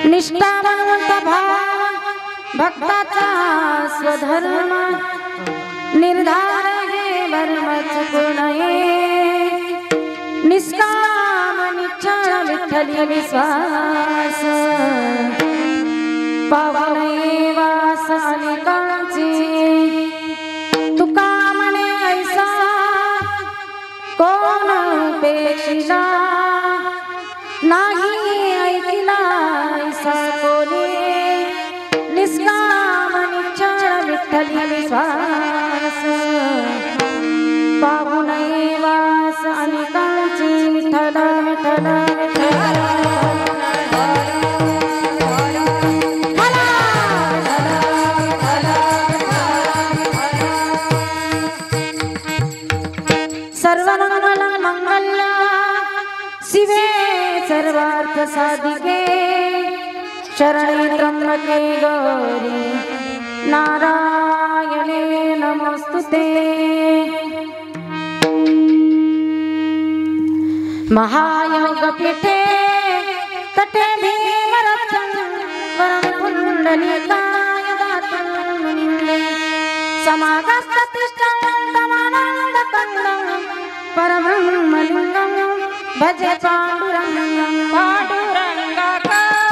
निष्ठावंत भाव भक्ताचा स्वधर्म निर्धार हे वर्मच गुणये निष्काम निश्चळ विठ्ठली विश्वास पावने वास अनेकांचे तुका म्हणे ऐसा कोण पेक्षिला नाही ऐकिला ऐसा कोणी निष्काम निश्चळ विठ्ठली विश्वास पावने वास अनेकांचे विठ्ठल विठ्ठल सर्वमंगल मंगल शिवे सर्वार्थ साधिके शरणे त्र्यंबके गौरी नारायणे नमोस्तुते महायोग पीठे तटे भीमरथं वरं पुण्डलीकाय दातं मुनिं समागस्ततिष्ठं तमानन्दकन्दं परब्रह्मलिङ्गं भजे पाण्डुरङ्गं पाण्डुरङ्गकारो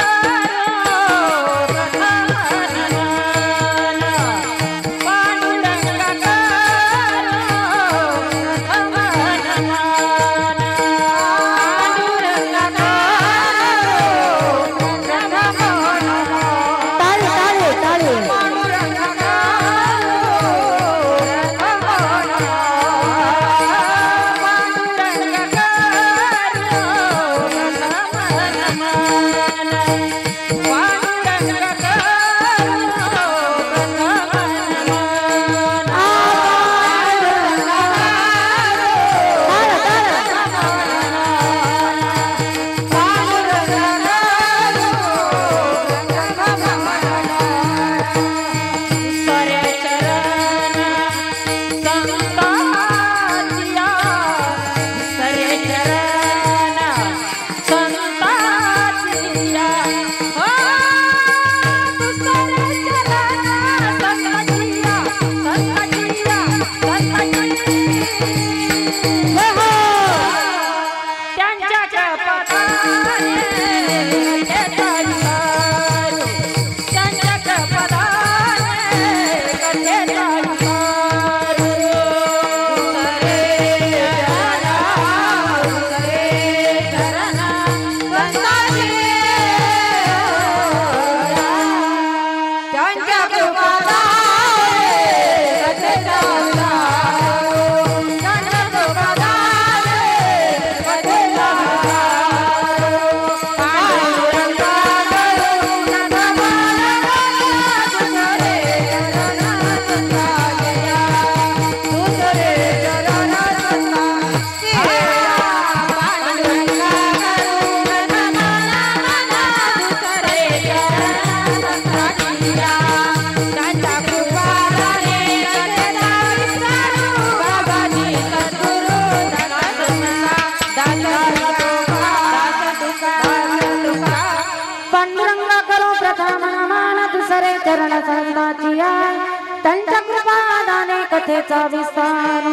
त्यांच्या कृपादाने कथेचा विस्तार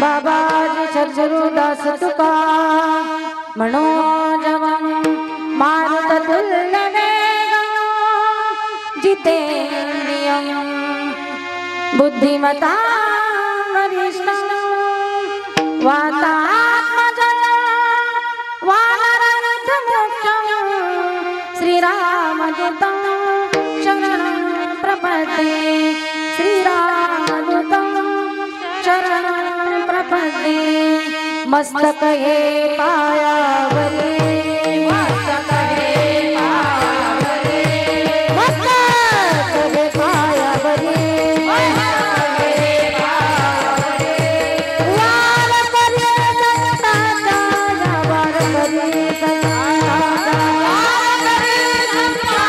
बाबाजी छज्जरुदास तुका मनोजवं मारुत तुल्य वेगं जितेन्द्रियं बुद्धिमता वरिष्ठं वातात्मजं वानरयुद्धमुख्यं श्रीरामदूतं शरणं प्रपद्ये श्रीरामदूतं शरणं प्रपद्ये मस्तक हे पायावरी मस्तक हे पायावरी मस्तक हे पायावरी वार करे संताचा वार करे संताचा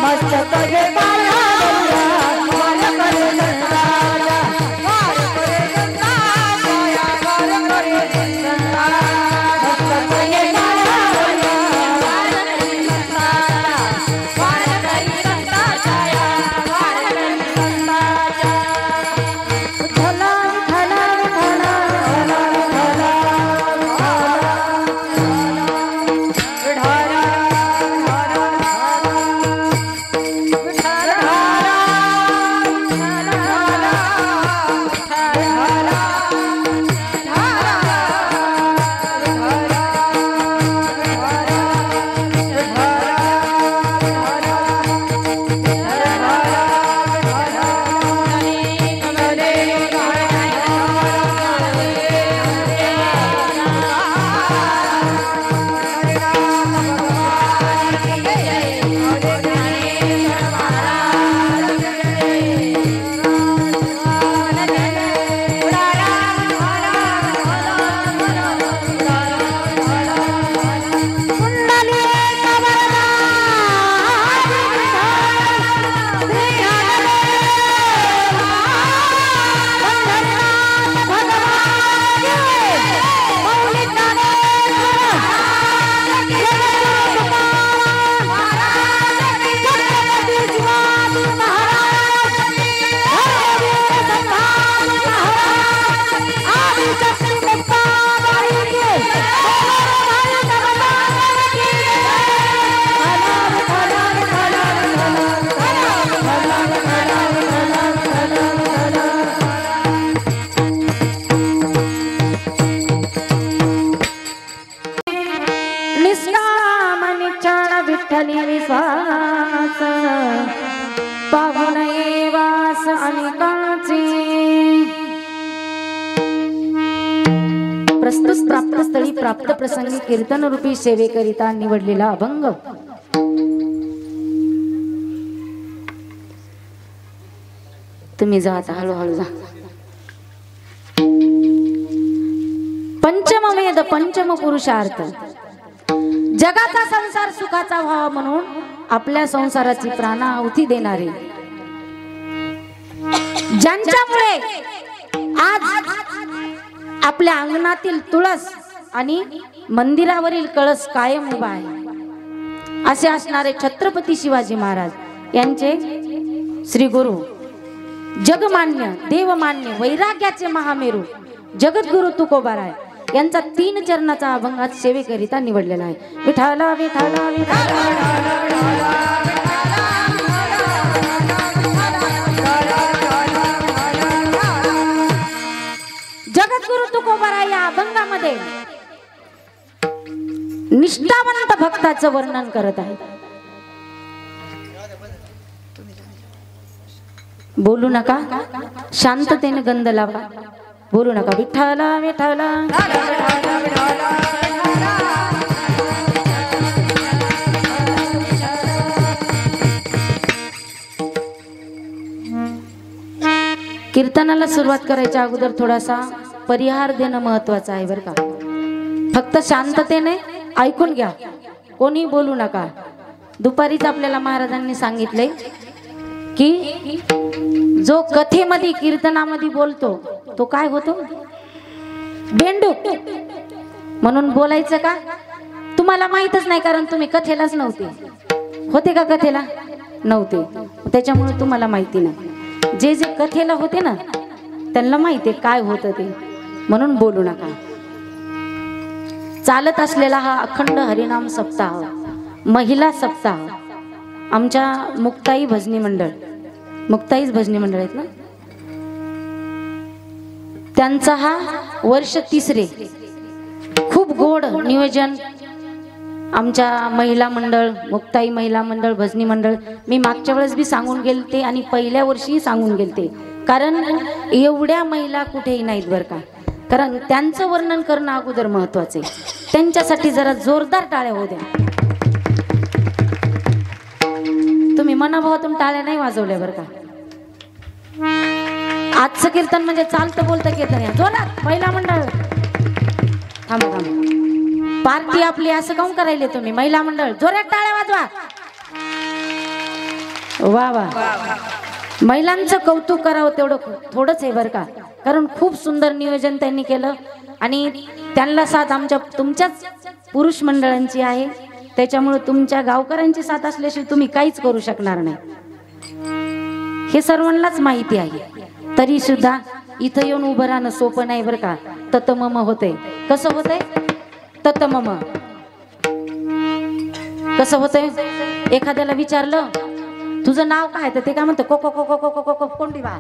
मस्तक हे पायावरी पाहून ये वास अनेकांचे प्रस्तुत प्राप्त स्थळी प्राप्त प्रसंगी कीर्तन रूपी सेवेकरिता निवडलेला अभंग तुम्ही जा आता हळूहळू जा। पंचमवेद पंचम पुरुषार्थ जगाचा संसार सुखाचा व्हावा म्हणून आपल्या संसाराची प्राणाहुती देणारे ज्यांच्यामुळे आज आपल्या अंगणातील तुळस आणि मंदिरावरील कळस कायम उभा आहे असे असणारे छत्रपती शिवाजी महाराज यांचे श्री गुरु जगमान्य देवमान्य वैराग्याचे महामेरू जगद्गुरु तुकोबाराय यांचा 3 चरणाचा अभंग आज सेवेकरिता निवडलेला आहे। विठाला विठाला जगद्गुरु तुकोबाराय या अभंगामध्ये निष्ठावंत भक्ताचं वर्णन करत आहे। बोलू नका, शांततेने गंध लावा, बोलू नका। विठ्ठला विठ्ठला कीर्तनाला सुरुवात करायच्या अगोदर थोडासा परिहार देणं महत्वाचं आहे बरं का। फक्त शांततेने ऐकून घ्या, कोणी बोलू नका। दुपारीच आपल्याला महाराजांनी सांगितले की जो कथेमध्ये कीर्तनामध्ये बोलतो तो काय होतो, बेंडूक। म्हणून बोलायचं का तुम्हाला माहितच नाही, कारण तुम्ही कथेलाच नव्हते। होते का कथेला? नव्हते, त्याच्यामुळे तुम्हाला माहिती नाही। जे जे कथेला होते ना त्यांना माहिती काय होतं ते, म्हणून बोलू नका। चालत असलेला हा अखंड हरिनाम सप्ताह, महिला सप्ताह आमच्या मुक्ताई भजनी मंडळ, मुक्ताईच भजनी मंडळ आहेत ना, त्यांचा हा वर्ष 3रे खूप गोड नियोजन आमच्या महिला मंडळ, मुक्ताई महिला मंडळ, भजनी मंडळ। मी मागच्या वेळेस बी सांगून गेलते आणि पहिल्या वर्षी सांगून गेलते, कारण एवढ्या महिला कुठेही नाहीत बरं का। कारण त्यांचं वर्णन करणं अगोदर महत्वाचे, त्यांच्यासाठी जरा जोरदार टाळ्या होऊ द्या। तुम्ही मनाभावातून टाळ्या नाही वाजवल्या बरं का। आजचं कीर्तन म्हणजे चालतं बोलतं कीर्तन आहे, जोरात महिला मंडळ थांबा थांबा, पार्टी आपली असं काऊन करायले तुम्ही? महिला मंडळ जोरात टाळ्या वाजवा। वा वा, महिलांचं कौतुक करावं तेवढं थोडंच आहे बरं का, कारण खूप सुंदर नियोजन त्यांनी केलं आणि त्यांना साथ आमच्या तुमच्याच पुरुष मंडळांची आहे, त्याच्यामुळे तुमच्या गावकऱ्यांची साथ असल्याशिवाय तुम्ही काहीच करू शकणार नाही, हे सर्वांनाच माहिती आहे। तरी सुद्धा इथं येऊन उभं राहणं सोपं नाही बरं का। ततमम होतंय, कसं होतंय? ततमम कसं होतंय? एखाद्याला विचारलं तुझं नाव काय, तर ते काय म्हणतं कोको कोको कोको कोको कोंडी बा।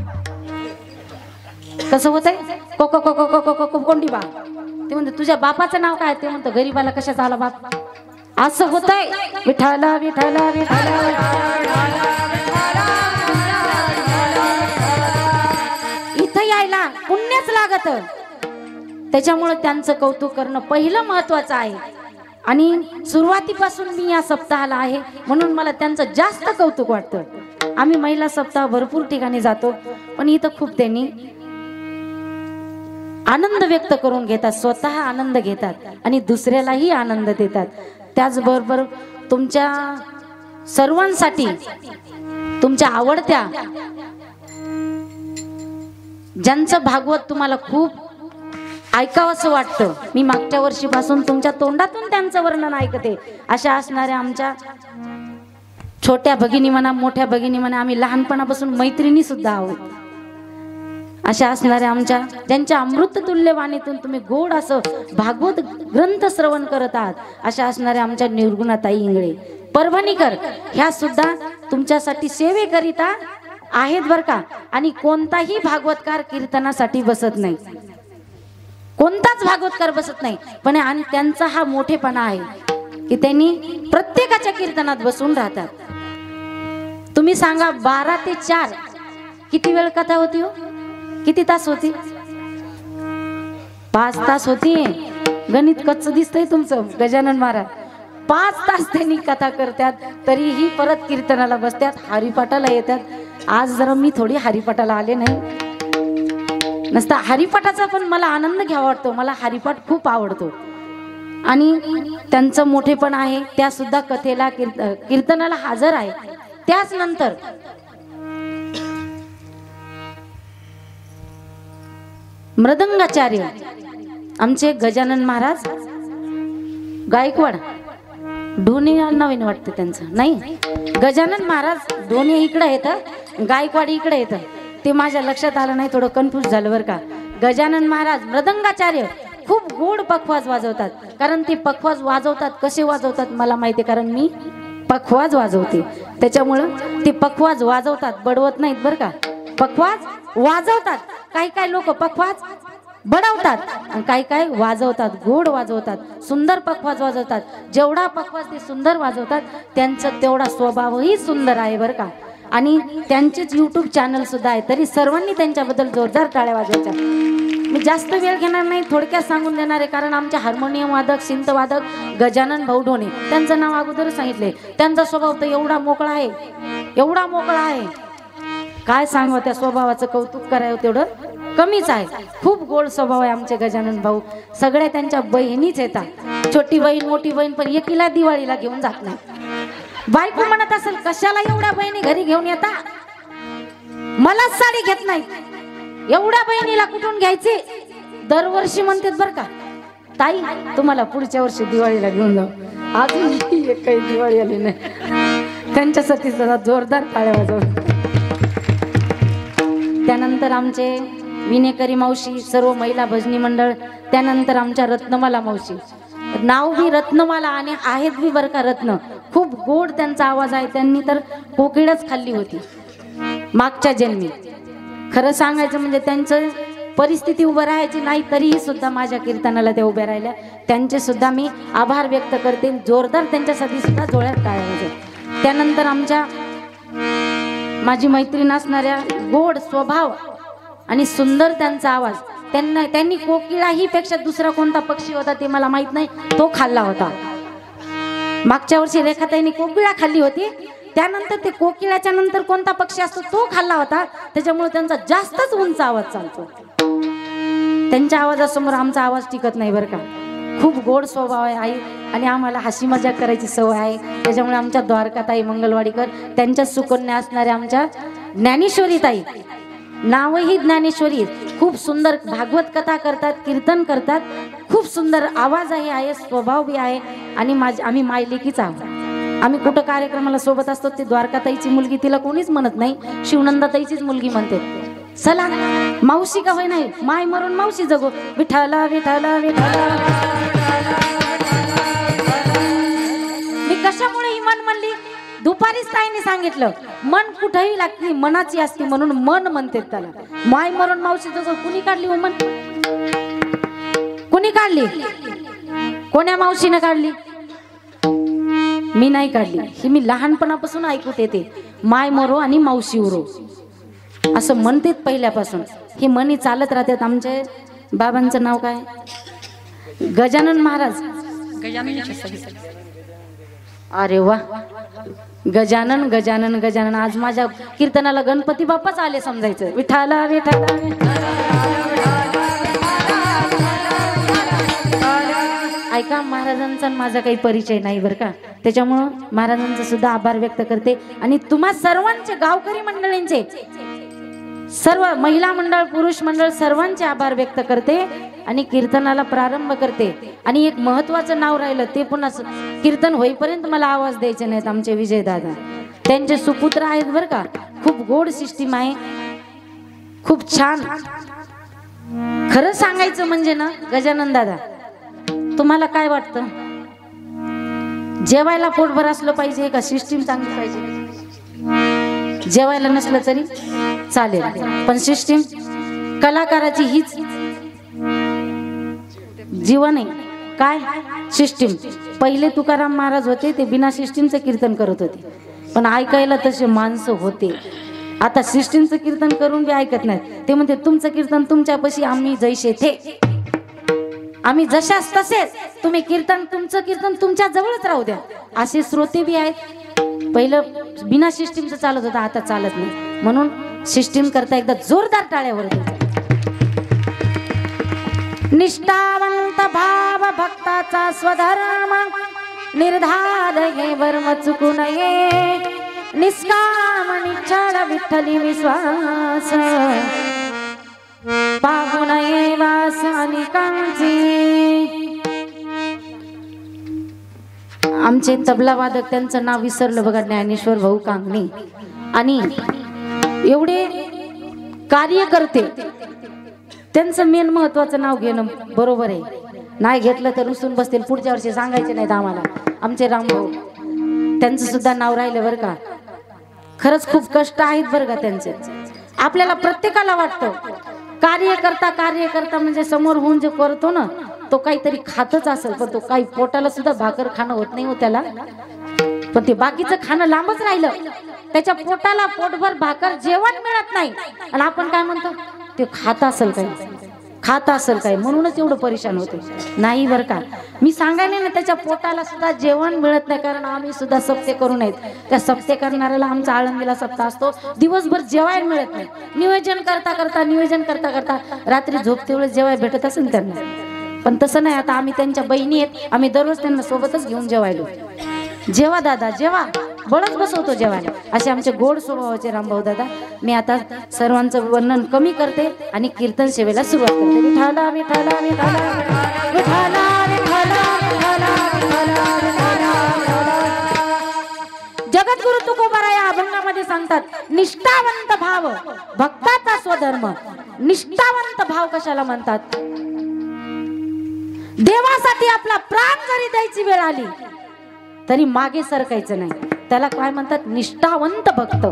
कसं होतंय? कोको कोको कोको कोको कोंडी बा। ते म्हणतं तुझ्या बापाचं नाव काय, ते म्हणतं गरीबाला कशाचा आला बाप। असं होतंय। विठाला विठाला विठाला इथं यायला पुण्यच लागत, त्याच्यामुळे त्यांचं कौतुक करणं पहिलं महत्वाचं आहे। आणि सुरुवातीपासून मी या सप्ताहाला आहे म्हणून मला त्यांचं जास्त कौतुक वाटतं। आम्ही महिला सप्ताह भरपूर ठिकाणी जातो, पण इथं खूप त्यांनी आनंद व्यक्त करून घेतात, स्वतः आनंद घेतात आणि दुसऱ्यालाही आनंद देतात। त्याचबरोबर तुमच्या सर्वांसाठी तुमच्या आवडत्या ज्यांचं भागवत तुम्हाला खूप ऐकावंसं वाटतं, मी मागच्या वर्षीपासून तुमच्या तोंडातून त्यांचं वर्णन ऐकते, अशा असणाऱ्या आमच्या छोट्या भगिनी म्हणा, मोठ्या भगिनी म्हणा, आम्ही लहानपणापासून मैत्रिणी सुद्धा आहोत, अशा असणाऱ्या आमच्या ज्यांच्या अमृततुल्य वाणीतून तुम्ही गोड असं भागवत ग्रंथ श्रवण करत आहात, अशा असणाऱ्या आमच्या निर्गुणाताई इंगळे परभणीकर, ह्या सुद्धा तुमच्यासाठी सेवेकरिता आहेत बरं का। आणि कोणताही भागवतकार कीर्तनासाठी बसत नाही, कोणताच भागवतकार बसत नाही, पण आणि त्यांचा हा मोठेपणा आहे की त्यांनी प्रत्येकाच्या कीर्तनात बसून राहतात। तुम्ही सांगा 12 ते 4 किती वेळ कथा होती हो? किती तास होती? 5 तास होती. गणित कच्च दिसतंय तुमचं. गजानन महाराज 5 तास त्यांनी कथा करतात, तरीही परत कीर्तनाला बसतात, हरिपाठाला येतात. आज जरा मी थोडी हरिपाठाला आले नाही, नसता हरिपाठाचा पण मला आनंद घ्यावा वाटतो. मला हरिपाठ खूप आवडतो आणि त्यांचं मोठेपण आहे, त्या सुद्धा कथेला कीर्तनाला हजर आहे. त्याच नंतर मृदंगाचार्य आमचे गजानन महाराज गायकवाड, ढोणे नवीन वाटतं त्यांचं, नाही गजानन महाराज ढोणे इकडे येतं, गायकवाड इकडे येतं. ते माझ्या लक्षात आलं नाही, थोडं कन्फ्यूज झालं बरं का. गजानन महाराज मृदंगाचार्य खूप गोड पखवाज वाजवतात. कारण ते पखवाज वाजवतात कसे वाजवतात मला माहिती आहे, कारण मी पखवाज वाजवते. त्याच्यामुळं ते पखवाज वाजवतात, बडवत नाहीत बरं का. पखवाज वाजवतात. काही काही लोक पखवाज बडवतात आणि काही काही वाजवतात, गोड वाजवतात, सुंदर पखवाज वाजवतात. जेवढा पखवाज ते सुंदर वाजवतात, त्यांचं तेवढा स्वभावही सुंदर आहे बरं का. आणि त्यांचेच यूट्यूब चॅनल सुद्धा आहे. तरी सर्वांनी त्यांच्याबद्दल जोरदार टाळ्या वाजवायच्या. मी जास्त वेळ घेणार नाही, थोडक्यात सांगून देणार आहे. कारण आमचे हार्मोनियम वादक, सिंथ वादक गजानन भाऊ ढोणे, त्यांचं नाव अगोदर सांगितले. त्यांचा स्वभाव तर एवढा मोकळा आहे, एवढा मोकळा आहे, काय सांगू. त्या स्वभावाचं कौतुक करावं तेवढं कमीच आहे. खूप गोड स्वभाव आहे आमचे गजानन भाऊ. सगळ्या त्यांच्या बहिणीच येतात, छोटी बहीण मोठी बहीण, पण एकीला दिवाळीला घेऊन जात नाही. बायको म्हणत असेल कशाला एवढ्या बहिणी घरी घेऊन येता, मलाच साडी घेत नाही, एवढ्या बहिणीला कुठून घ्यायची. दरवर्षी म्हणतात बरं का, ताई तुम्हाला पुढच्या वर्षी दिवाळीला घेऊन जाऊ. अजून काही दिवाळी आली नाही. त्यांच्यासाठी जरा जोरदार टाळ्या वाजव. त्यानंतर आमचे विनेकरी मावशी, सर्व महिला भजनी मंडळ, त्यानंतर आमच्या रत्नमाला मावशी, नाव बी रत्नमाला आणि आहेत बी बरं का रत्न. खूप गोड त्यांचा आवाज आहे. त्यांनी तर कोकिळच खाल्ली होती मागच्या जन्मी. खरं सांगायचं म्हणजे त्यांचं परिस्थिती उभं राहायची नाही, तरीही सुद्धा माझ्या कीर्तनाला त्या उभ्या राहिल्या. त्यांचे सुद्धा मी आभार व्यक्त करते. जोरदार त्यांच्यासाठी सुद्धा जोळ्यात टाळ्या वाजवा. त्यानंतर आमच्या माझी मैत्रीण असणाऱ्या, गोड स्वभाव आणि सुंदर त्यांचा आवाज, त्यांनी कोकिळाही पेक्षा दुसरा कोणता पक्षी होता ते मला माहित नाही, तो खाल्ला होता. मागच्या वर्षी रेखाताईंनी कोकिळा खाल्ली होती, त्यानंतर ते कोकिळाच्या नंतर कोणता पक्षी असतो तो खाल्ला होता. त्याच्यामुळे त्यांचा जास्तच उंच आवाज चालतो. त्यांच्या आवाजासमोर आमचा आवाज टिकत नाही बरं का. खूप गोड स्वभाव आहे आई, आणि आम्हाला हसी मजाक करायची सवय आहे. त्याच्यामुळे आमच्या द्वारकाताई मंगलवाडीकर, त्यांच्या सुकन्या असणाऱ्या आमच्या ज्ञानेश्वरी ताई, नावही ज्ञानेश्वरी, खूप सुंदर भागवत कथा करतात, कीर्तन करतात. खूप सुंदर आवाज आहे, स्वभाव बी आहे. आणि आम्ही मायलेकीच आहोत. आम्ही कुठं कार्यक्रमाला सोबत असतो. ते द्वारकाताईची मुलगी, तिला कोणीच म्हणत नाही, शिवनंदाताईचीच मुलगी म्हणते. चला मावशी का होय नाही, माय मरून मावशी जगो. विठाला विठाला विठाला. मी कशामुळे ही मन म्हणली, दुपारीच ताईने सांगितलं, मन कुठेही लागते, मनाची असते, म्हणून मन म्हणते त्याला. माय मरून मावशी जगो कुणी काढली हो मन? कुणी काढली? कोण्या मावशीने काढली? मी नाही काढली. ही मी लहानपणापासून ऐकत येते, माय मरो आणि मावशी उरो असं म्हणतेत पहिल्यापासून. ही मनी चालत राहतात. आमचे बाबांचं नाव काय? गजानन महाराज. अरे वा, गजानन गजानन गजानन. आज माझ्या कीर्तनाला गणपती बाप्पाच आले समजायचं. विठाला विठाला. ऐका, महाराजांचा माझा काही परिचय नाही बरं का. त्याच्यामुळं महाराजांचा सुद्धा आभार व्यक्त करते. आणि तुम्हा सर्वांचे, गावकरी मंडळींचे, सर्व महिला मंडळ, पुरुष मंडळ, सर्वांचे आभार व्यक्त करते आणि कीर्तनाला प्रारंभ करते. आणि एक महत्वाचं नाव राहिलं, ते पुन्हा कीर्तन होईपर्यंत मला आवाज द्यायचे नाहीत. आमचे विजय दादा, त्यांचे सुपुत्र आहेत बरं का. खूप गोड सिस्टीम आहे, खूप छान. खरं सांगायचं म्हणजे ना गजानन दादा, तुम्हाला काय वाटतं, जेवायला पोटभर असलं पाहिजे का सिस्टीम चांगली पाहिजे? जेवायला नसलं तरी चालेल, पण सिस्टीम कलाकाराची हीच जीवन आहे. काय सिस्टीम? पहिले तुकाराम महाराज होते, ते बिना सिस्टीमचं कीर्तन करत होते. पण ऐकायला तसे माणसं होते. आता सिस्टीमचं कीर्तन करून बी ऐकत नाही. ते म्हणते तुमचं कीर्तन तुमच्यापाशी, आम्ही जैसे थे, आम्ही जशाच तसेच, तुम्ही कीर्तन तुमचं कीर्तन तुमच्या जवळच राहू द्या. असे श्रोते बी आहेत. पहिलं बिना सिस्टीमचं चालत होतं, आता चालत नाही. म्हणून सिस्टीम करता एकदा जोरदार टाळ्यावर द्यायचं. निष्ठावंत भाव भक्ताचा स्वधर्म, निर्धार हे वर्म चुकू नये, निष्काम निश्चळ विठ्ठली विश्वास, पाहू नये वास अनेकांची. आमचे तबला वादक, त्यांचं नाव विसरलं बघा, ज्ञानेश्वर भाऊ कांगणे. आणि एवढे कार्य करते, त्यांचं मेन महत्वाचं नाव घेणं बरोबर आहे. नाही घेतलं तर रुसून बसतील, पुढच्या वर्षी सांगायचे नाहीत आम्हाला. आमचे रामभाऊ, त्यांचं सुद्धा नाव राहिलं बरं का. खरंच खूप कष्ट आहेत बरं का त्यांचे. आपल्याला प्रत्येकाला वाटतं कार्य करता म्हणजे समोर होऊन जे करतो ना, तो काहीतरी खातच असेल, पण तो काही पोटाला सुद्धा भाकर खाणं होत नाही हो त्याला. पण ते बाकीचं खाणं लांबच राहिलं, त्याच्या पोटाला पोटभर भाकर जेवण मिळत नाही. आणि आपण काय म्हणतो, ते खात असेल काय, म्हणूनच एवढं परेशान होते. नाही बरं का, मी सांगायला ना, त्याच्या पोटाला सुद्धा जेवण मिळत नाही. कारण आम्ही सुद्धा सप्ते करून आहेत. त्या सप्ते करणाऱ्याला आमचा आळंदीला सप्ताह असतो, दिवसभर जेवायला मिळत नाही. नियोजन करता रात्री झोपते वेळेस जेवायला भेटत असेल त्यांना. पण तसं नाही. आता आम्ही त्यांच्या बहिणी आहेत, आम्ही दररोज त्यांना सोबतच घेऊन जेवायलो. जेवा दादा जेवा, बळच बसवतो जेवायला. असे आमचे गोड स्वभावाचे रामभाऊ दादा. मी आता सर्वांचं वर्णन कमी करते आणि कीर्तन सेवेला सुरुवात करते. विठाला विठाला विठाला विठाला विठाला विठाला विठाला. जगद्गुरु तुकोबाराय या अभंगामध्ये सांगतात, निष्ठावंत भाव भक्ताचा स्वधर्म. निष्ठावंत भाव कशाला म्हणतात? देवासाठी आपला प्राण जरी द्यायची वेळ आली तरी मागे सरकायचं नाही, त्याला काय म्हणतात? निष्ठावंत भक्त.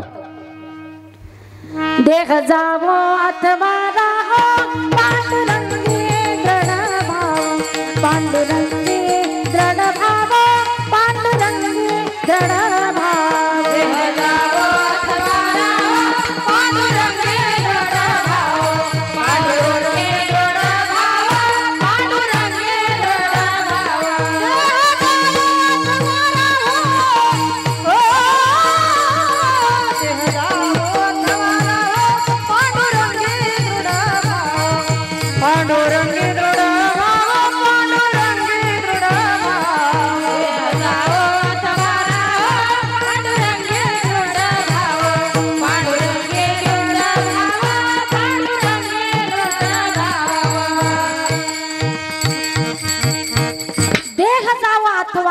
देह जावो अथवा राहो, पांडुरंगी दृढ भाव, पांडुरंगी दृढ भाव, पांडुरंगी दृढ भाव. देह जावो अथवा राहो, पांडुरंगी दृढ भाव, पांडुरंगी दृढ भाव, पांडुरंगी दृढ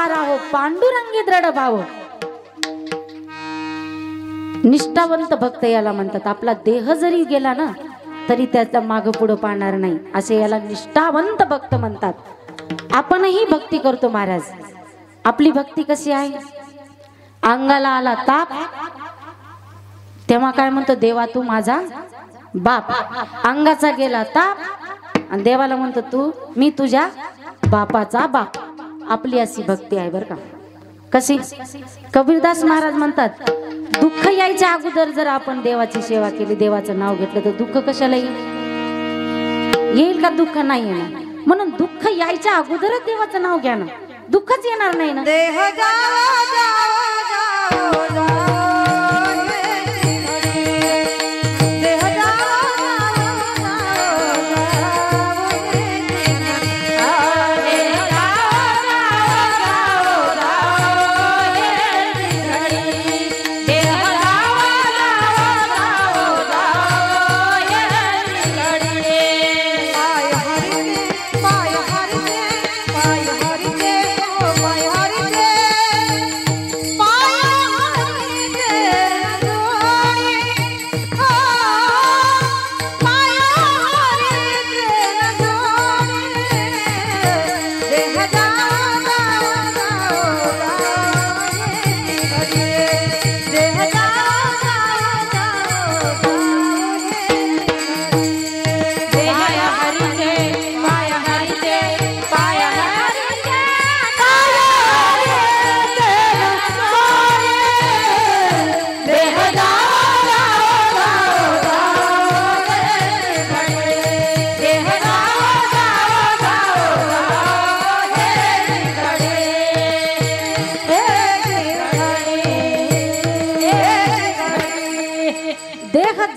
भाव. पांडुरंगी दृढ भाव. निष्ठावंत भक्त याला म्हणतात. आपला देह जरी गेला ना तरी त्याचा माग पुढं पाहणार नाही, असे याला निष्ठावंत भक्त म्हणतात. आपणही भक्ती करतो महाराज. आपली भक्ती कशी आहे? अंगाला आला ताप तेव्हा काय म्हणतो? देवा तू माझा बाप. अंगाचा गेला ताप आणि देवाला म्हणतो तू, मी तुझ्या बापाचा बाप. आपली अशी भक्ती आहे बर का. कशी? कबीरदास महाराज म्हणतात, दुःख यायच्या अगोदर जर आपण देवाची सेवा केली, देवाचं नाव घेतलं तर दुःख कशाला येईल का? दुःख नाही येणार. म्हणून दुःख यायच्या अगोदरच देवाचं नाव घ्या ना, दुःखच येणार नाही ना. देह जाओ जाओ जाओ जाओ.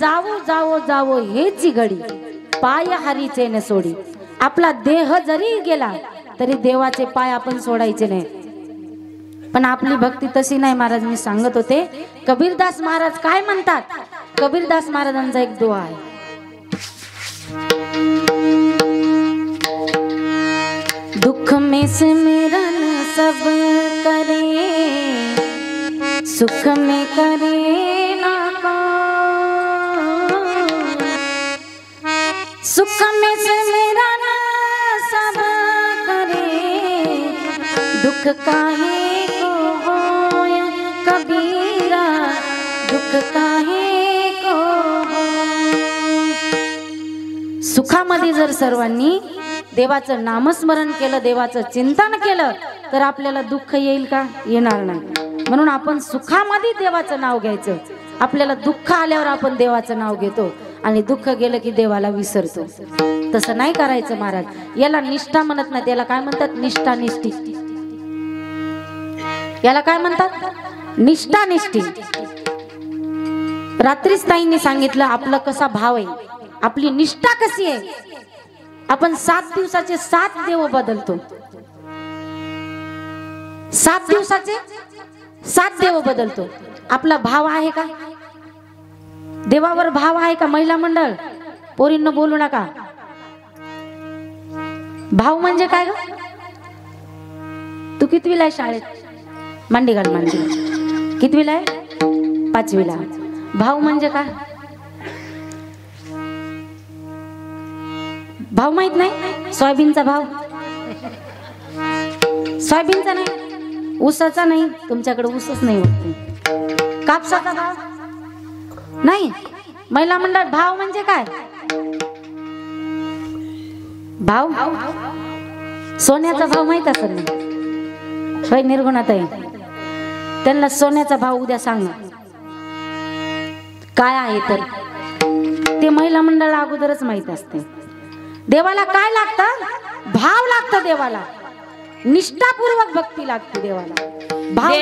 जावो जावो जावो हेची घडी, पाय हरीचे न सोडी. आपला देह जरी गेला तरी देवाचे पाय आपण सोडायचे नाही. पण आपली भक्ती तशी नाही महाराज. मी सांगत होते कबीरदास महाराज काय म्हणतात. कबीरदास महाराजांचा एक दोहा आहे. दुख में सिमरन सब करे, सुख में करे ना कोई. सुख में सिमरन सब करे, दुख काहे को होय कबीरा, दुख काहे को होय. सुखामध्ये जर सर्वांनी देवाचं नामस्मरण केलं, देवाचं चिंतन केलं तर आपल्याला दुःख येईल का? येणार नाही. म्हणून आपण सुखामध्ये देवाचं नाव घ्यायचं. आपल्याला दुःख आल्यावर आपण देवाचं नाव घेतो आणि दुःख गेलं की देवाला विसरतो. तसं नाही करायचं महाराज. याला निष्ठा म्हणत नाही, याला काय म्हणतात? निष्ठा निष्ठी. याला काय म्हणतात? निष्ठा निष्ठी. रात्रीच ताईंनी सांगितलं आपलं कसा भाव आहे, आपली निष्ठा कशी आहे. आपण 7 दिवसाचे 7 देव बदलतो. 7 दिवसाचे 7 देव बदलतो. आपला भाव आहे का? देवावर भाव आहे का? महिला मंडळ पोरींनो बोलू नका. भाव म्हणजे काय ग? तू कितवीला आहे शाळेत? मांडी घाल मांडी. कितवीला आहे? 5वीला. भाव म्हणजे काय? भाव माहित नाही? सोयाबीनचा भाव? सोयाबीनचा नाही, ऊसाचा नाही. तुमच्याकडे ऊसच नाही होत. कापसाचा भाव नाही. महिला मंडळ भाव म्हणजे काय? भाव सोन्याचा भाव माहित असेल ना? होय निर्गुणात आहे. त्यांना सोन्याचा भाव उद्या सांगा काय आहे. तर ते महिला मंडळ अगोदरच माहित असते. देवाला काय लागतं? भाव लागतं देवाला. निष्ठापूर्वक भक्ती लागते देवाला. भाव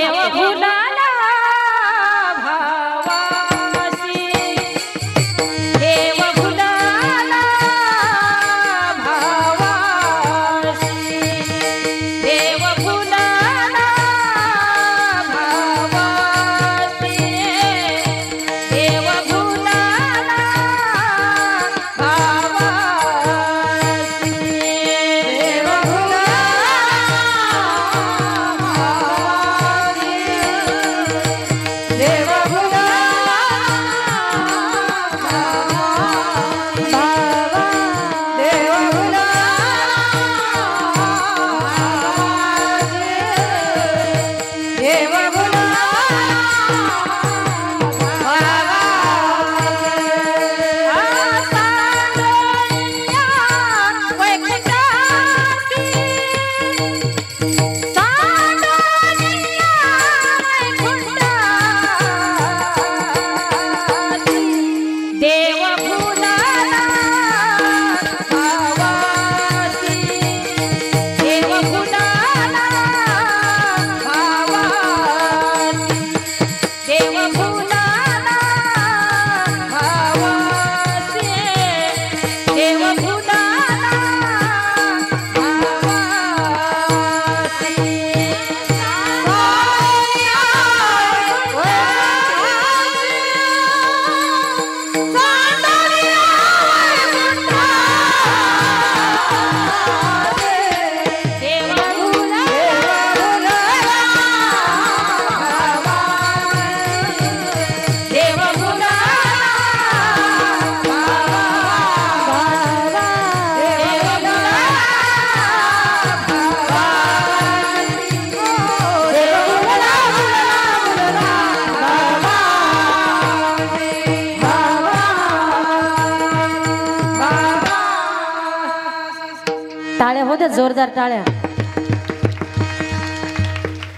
टाळ्या होत्या, जोरदार टाळ्या.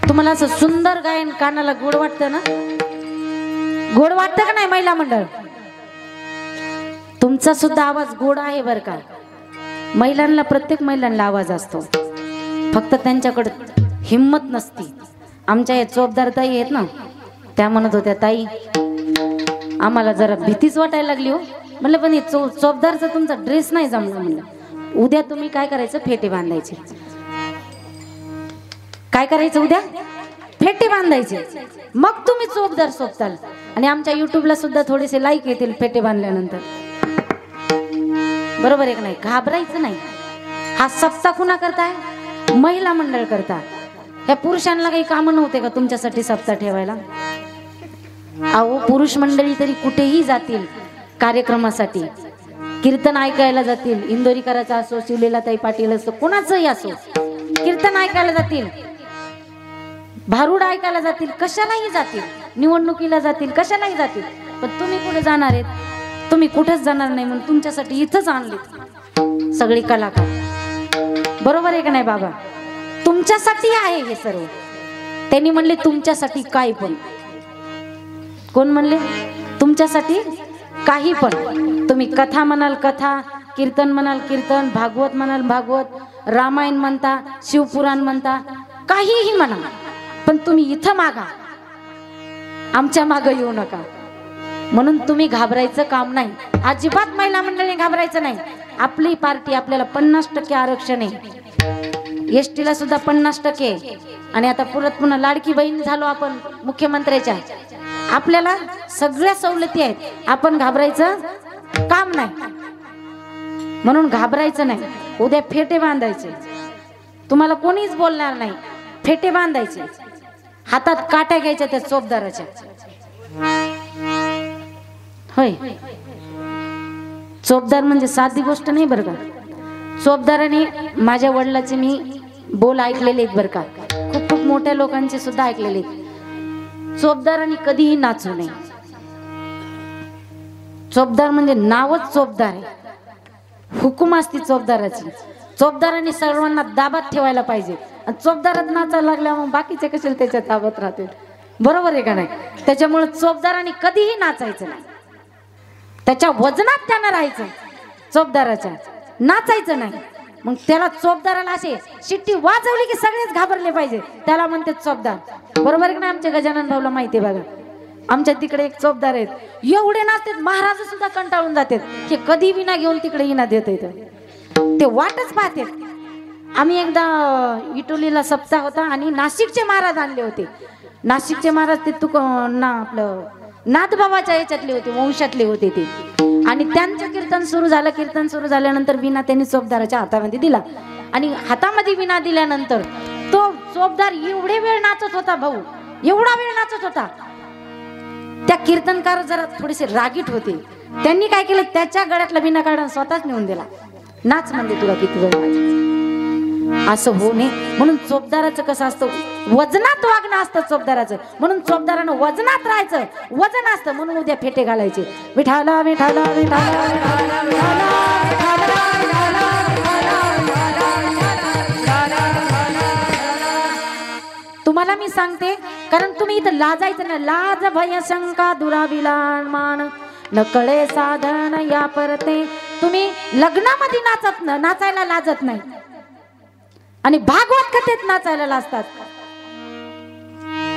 तुम्हाला असं सुंदर गायन कानाला गोड वाटतं ना? गोड वाटतं का नाही महिला मंडळ? तुमचा सुद्धा आवाज गोड आहे बर का. महिलांना, प्रत्येक महिलांना आवाज असतो, फक्त त्यांच्याकडे हिम्मत नसती. आमच्या या चोपदार ताई आहेत ना, त्या म्हणत होत्या ताई आम्हाला जरा भीतीच वाटायला लागली हो. म्हणलं पण हे चोपदारचा तुमचा ड्रेस नाही जमला. म्हणलं उद्या तुम्ही काय करायचं, फेटे बांधायचे. काय करायचं उद्या, फेटे बांधायचे. मग तुम्ही चोपदार सोपताल. आणि आमच्या युट्यूबला सुद्धा थोडेसे लाईक येतील फेटे बांधल्यानंतर. बरोबर आहे का नाही? घाबरायचं नाही. हा सप्ताह कुणा करताय? महिला मंडळ करता. ह्या पुरुषांना काही काम नव्हते का तुमच्यासाठी सप्ताह ठेवायला? अहो पुरुष मंडळी तरी कुठेही जातील कार्यक्रमासाठी, कीर्तन ऐकायला जातील. इंदोरीकराचा असो, शिवलीलाताई पाटील असो, कोणाचंही असो, कीर्तन ऐकायला जातील, भारुड ऐकायला जातील, कशालाही जातील, निवडणुकीला जातील, कशालाही जातील. पण तुम्ही कुठे जाणार आहेत? तुम्ही कुठेच जाणार नाही. म्हणून तुमच्यासाठी इथंच आणले सगळे कलाकार. बरोबर आहे का नाही बाबा? तुमच्यासाठी आहे हे सर्व. त्यांनी म्हणले तुमच्यासाठी काय पण. कोण म्हणले? तुमच्यासाठी काही पण. तुम्ही कथा म्हणाल कथा, कीर्तन म्हणाल कीर्तन, भागवत म्हणाल भागवत, रामायण म्हणता, शिवपुराण म्हणता, काहीही म्हणा. पण तुम्ही इथं मागा, आमच्या मागं येऊ नका. म्हणून तुम्ही घाबरायचं काम नाही. अजिबात महिला मंडळी घाबरायचं नाही. आपली पार्टी, आपल्याला 50% आरक्षण आहे. एसटी ला सुद्धा 50%. आणि आता पुन्हा लाडकी बहीण झालो आपण मुख्यमंत्र्याच्या. आपल्याला सगळ्या सवलती आहेत. आपण घाबरायचं काम नाही. म्हणून घाबरायचं नाही. उद्या फेटे बांधायचे. तुम्हाला कोणीच बोलणार नाही. फेटे बांधायचे. हातात काट्या घ्यायच्या त्या चोपदाराच्या. होय, चोपदार म्हणजे साधी गोष्ट नाही बरं का. चोपदाराने माझ्या वडिलाचे मी बोल ऐकलेले आहेत बरं का. खूप खूप मोठ्या लोकांचे सुद्धा ऐकलेले आहेत. चोपदाराने कधीही नाचू नये. चोपदार म्हणजे नावच चोपदार आहे. हुकूम असती चोपदाराची. चोपदाराने सर्वांना दाबात ठेवायला पाहिजे. आणि चोपदारात नाचायला लागल्या मग बाकीचे कशाला त्याच्या ताब्यात राहतील? बरोबर आहे का नाही? त्याच्यामुळे चोपदाराने कधीही नाचायचं नाही. त्याच्या वजनात त्यानं राहायचं. चोपदाराच्या नाचायचं नाही. मग त्याला चोपदाराला असे शिट्टी वाजवली की सगळेच घाबरले पाहिजे. त्याला म्हणते चोपदार. बरोबर आहे का नाही? आमच्या गजानन भाऊला माहिती आहे बघा. आमच्या तिकडे एक चोपदार आहेत. एवढे नाचतात महाराज सुद्धा कंटाळून जातात. हे कधी विना घेऊन तिकडे इना देत ते वाटच पाहते. आम्ही एकदा इटोलीला सप्ताह होता आणि नाशिकचे महाराज आणले होते. नाशिकचे महाराज ते आपलं नाथबाबाच्या याच्यातले होते, वंशातले होते ते. आणि त्यांचं कीर्तन सुरू झालं. कीर्तन सुरू झाल्यानंतर विना त्यांनी चोपदाराच्या हातामध्ये दिला. आणि हातामध्ये विना दिल्यानंतर तो चोपदार एवढे वेळ नाचत होता भाऊ, एवढा वेळ नाचत होता. त्या कीर्तनकार जरा थोडेसे रागीट होते. त्यांनी काय केलं, त्याच्या गळ्यातला विना काढून स्वतःच नेऊन दिला. नाच म्हणजे तुला किती वेळ नाचायचं. असं होऊ नये म्हणून चोपदाराचं कसं असतं, वजनात वागणं असतं चोपदाराचं. म्हणून चोपदारानं वजनात राहायचं. वजन असतं म्हणून उद्या फेटे घालायचे. विठाला विठाला विठाला विठाला विठाला. तुम्हाला मी सांगते, कारण तुम्ही इथं लाजायचं नाही. लाज भय शंका दुराविलान मान नकळे साधन या परते. तुम्ही लग्नामध्ये नाचायला लाजत नाही आणि भागवत कथेत नाचायला लाजतात.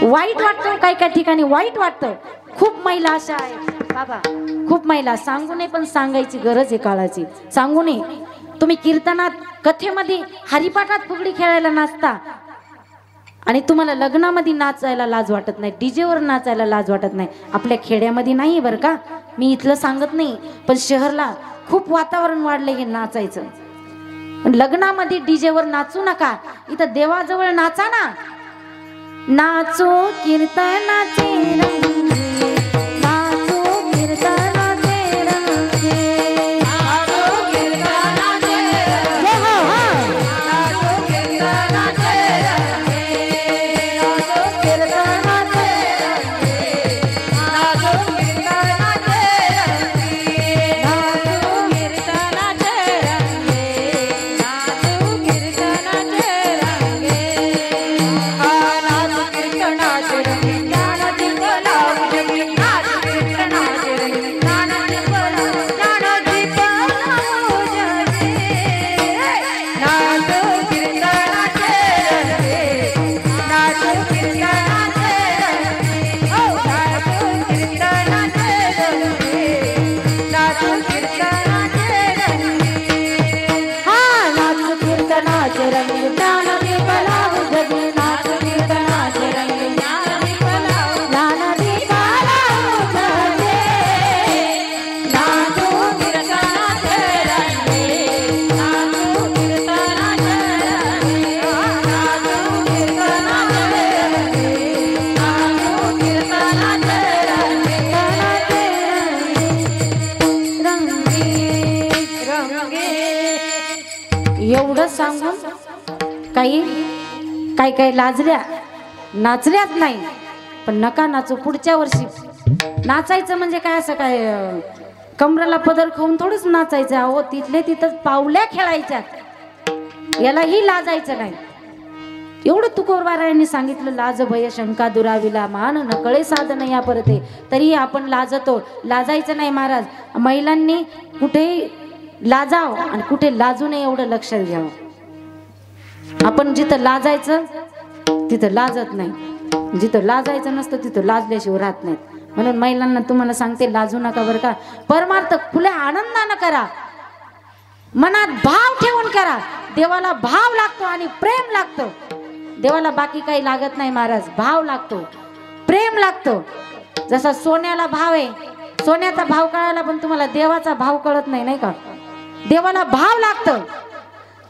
वाईट वाटतं, काही काही ठिकाणी वाईट वाटतं. खूप महिला अशा आहेत बाबा, खूप महिला. सांगू नये पण सांगायची गरज आहे काळाची. सांगू नये. तुम्ही कीर्तनात, कथेमध्ये, हरिपाठात फुगडी खेळायला नाचता आणि तुम्हाला लग्नामध्ये नाचायला लाज वाटत नाही, डीजेवर नाचायला लाज वाटत नाही. आपल्या खेड्यामध्ये नाही बरं का, मी इथलं सांगत नाही, पण शहरला खूप वातावरण वाढलं हे नाचायचं. लग्नामध्ये डीजेवर नाचू नका. इथं देवाजवळ नाचा ना. नाचो कीर्तनाचे रंगे, नाचो कीर्तनाचे रंगे, नाचो कीर्तनाचे रंगे, नाचो कीर्तनाचे रंगे, नाचो कीर्तनाचे रंगे, नाचो कीर्तनाचे रंगे, नाचो कीर्तनाचे रंगे, नाचो कीर्तनाचे रंगे, नाचो कीर्तनाचे रंगे, ज्ञान दिंगला एवढं सांगून काही लाजल्या, नाचल्याच नाही. पण नका नाचू, पुढच्या वर्षी नाचायचं म्हणजे काय असं काय कमराला पदर खाऊन थोडंच नाचायचं. अहो तिथले तिथं पावल्या खेळायच्या, यालाही लाजायचं नाही. एवढं तुकोबारायांनी सांगितलं, लाज भय शंका दुराविला मान नकळे साधन या परते. तरी आपण लाजतो, लाजायचं नाही. महाराज महिलांनी कुठे लाजाव आणि कुठे लाजू नये एवढं लक्षात घ्यावं. आपण जिथं लाजायचं तिथं लाजत नाही, जिथं लाजायचं नसतं तिथं लाजल्याशिवाय राहत नाहीत. म्हणून महिलांना तुम्हाला सांगते, लाजू नका बरं का. परमार्थ खुल्या आनंदानं करा, मनात भाव ठेवून करा. देवाला भाव लागतो आणि प्रेम लागतं. देवाला बाकी काही लागत नाही महाराज, भाव लागतो, प्रेम लागतो. जसा सोन्याला भाव आहे, सोन्याचा भाव कळायला पण तुम्हाला देवाचा भाव कळत नाही, नाही का. देवाला भाव लागतं.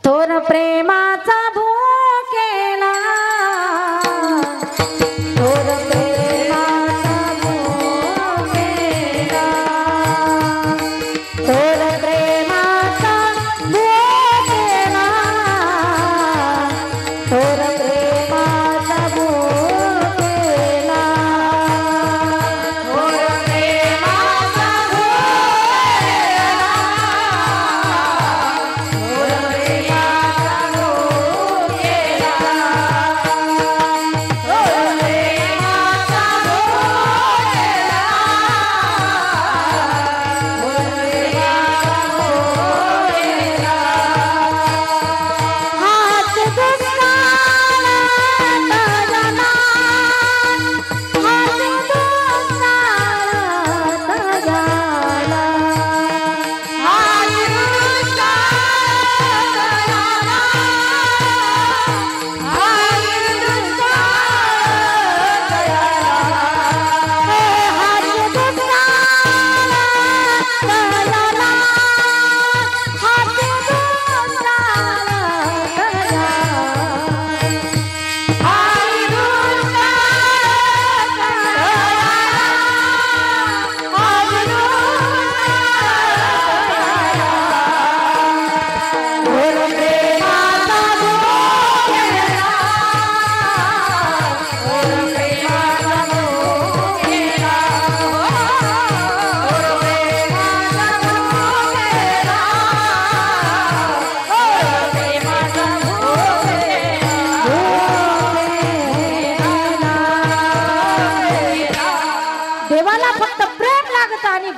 थोर प्रेमाचा भूकेला, थोर प्रेमाचा भूकेला, थोर प्रेमाचा भूकेला, थोर प्रेमाचा भूकेला, थोर प्रेमाचा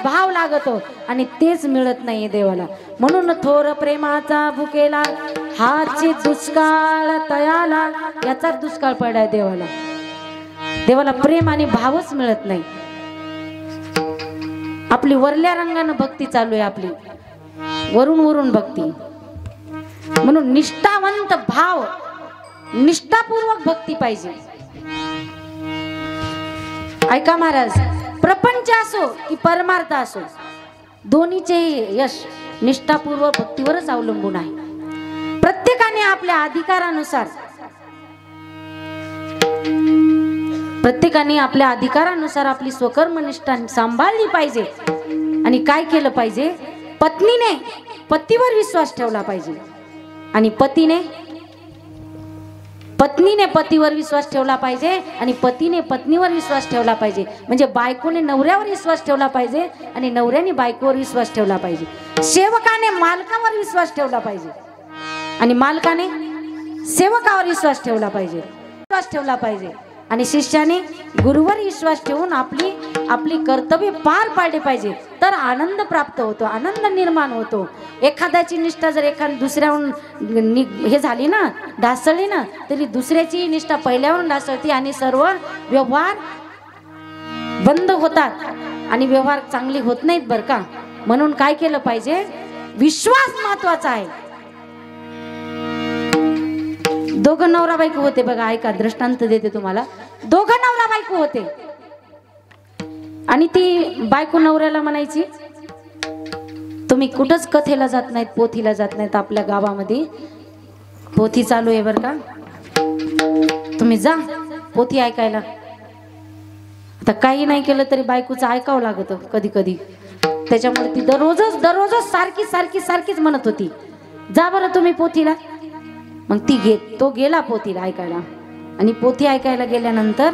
भाव लागतो आणि तेच मिळत नाही देवाला. म्हणून थोर प्रेमाचा भुकेला हाची दुष्काळ तयाला, याचा दुष्काळ पडाय देवाला. देवाला प्रेम आणि भावच मिळत नाही. आपली वरल्या रंगानं भक्ती चालू आहे, आपली वरून वरून भक्ती. म्हणून निष्ठावंत भाव, निष्ठापूर्वक भक्ती पाहिजे. ऐका महाराज, प्रपंच असो की परमार्थ असो, दोन्हीचे यश निष्ठापूर्वक भक्तीवरच अवलंबून आहे. प्रत्येकाने आपल्या अधिकारानुसार आपली स्वकर्मनिष्ठा सांभाळली पाहिजे. आणि काय केलं पाहिजे, पत्नीने पतीवर विश्वास ठेवला पाहिजे आणि पतीने पतीवर विश्वास ठेवला पाहिजे आणि पतीने पत्नीवर विश्वास ठेवला पाहिजे. म्हणजे बायकोने नवऱ्यावर विश्वास ठेवला पाहिजे आणि नवऱ्याने बायकोवर विश्वास ठेवला पाहिजे. सेवकाने मालकावर विश्वास ठेवला पाहिजे आणि मालकाने सेवकावर विश्वास ठेवला पाहिजे आणि शिष्याने गुरुवर विश्वास ठेवून आपली कर्तव्य पार पाडले पाहिजे. तर आनंद प्राप्त होतो, आनंद निर्माण होतो. एखाद्याची निष्ठा जर दुसऱ्याहून हे झाली ना, ढासळली ना, तरी दुसऱ्याची निष्ठा पहिल्यावरून ढासळती आणि सर्व व्यवहार बंद होतात आणि व्यवहार चांगले होत नाहीत बरं का. म्हणून काय केलं पाहिजे, विश्वास महत्वाचा आहे. दोघं नवरा बायको होते बघा, ऐका दृष्टांत देते तुम्हाला. दोघं नवरा बायको होते आणि ती बायको नवऱ्याला म्हणायची, तुम्ही कुठंच कथेला जात नाहीत, पोथीला जात नाहीत. आपल्या गावामध्ये पोथी चालू आहे बरं का, तुम्ही जा पोथी ऐकायला. आता काही नाही केलं तरी बायकोचं ऐकावं लागतं कधी कधी. त्याच्यामुळे ती दररोजच सारखीच म्हणत होती, जा बरं तुम्ही पोथीला. मग तो गेला पोथीला ऐकायला. आणि पोथी ऐकायला गेल्यानंतर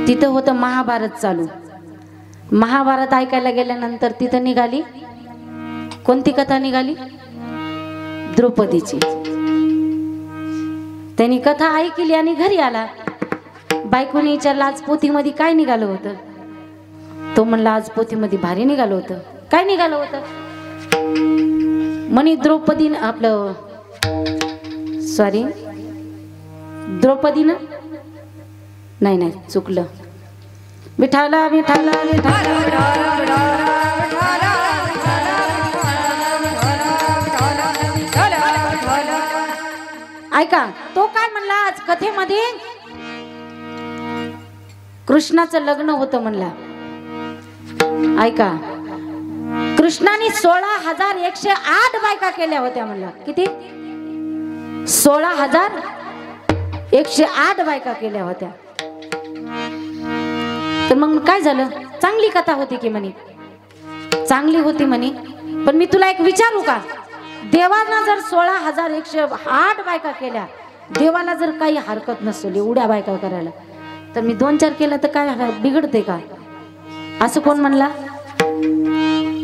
तिथं होतं महाभारत चालू. महाभारत ऐकायला गेल्यानंतर तिथं निघाली कोणती कथा निघाली? द्रौपदीची. त्यांनी कथा ऐकली आणि घरी आला. बायकोने विचारलं आज पोथीमध्ये काय निघालं होतं? तो म्हणला आज पोथीमध्ये भारी निघालं होतं. काय निघालं होतं? म्हणे द्रौपदीनं आपलं सॉरी द्रौपदीनं नाही चुकलं. विठाला विठाला ऐका तो काय म्हणला आज कथेमध्ये कृष्णाचं लग्न होतं म्हणला. ऐका कृष्णाने 16,108 बायका केल्या होत्या म्हणला. किती? 16,108 बायका केल्या होत्या. तर मग काय झालं? चांगली कथा होती की म्हणे, चांगली होती म्हणे. पण मी तुला एक विचारू का? देवाला जर 16,108 बायका केल्या, देवाला जर काही हरकत नसेल एवढ्या बायका करायला, तर मी 2-4 केल्या तर काय बिघडते का? असं कोण म्हणला?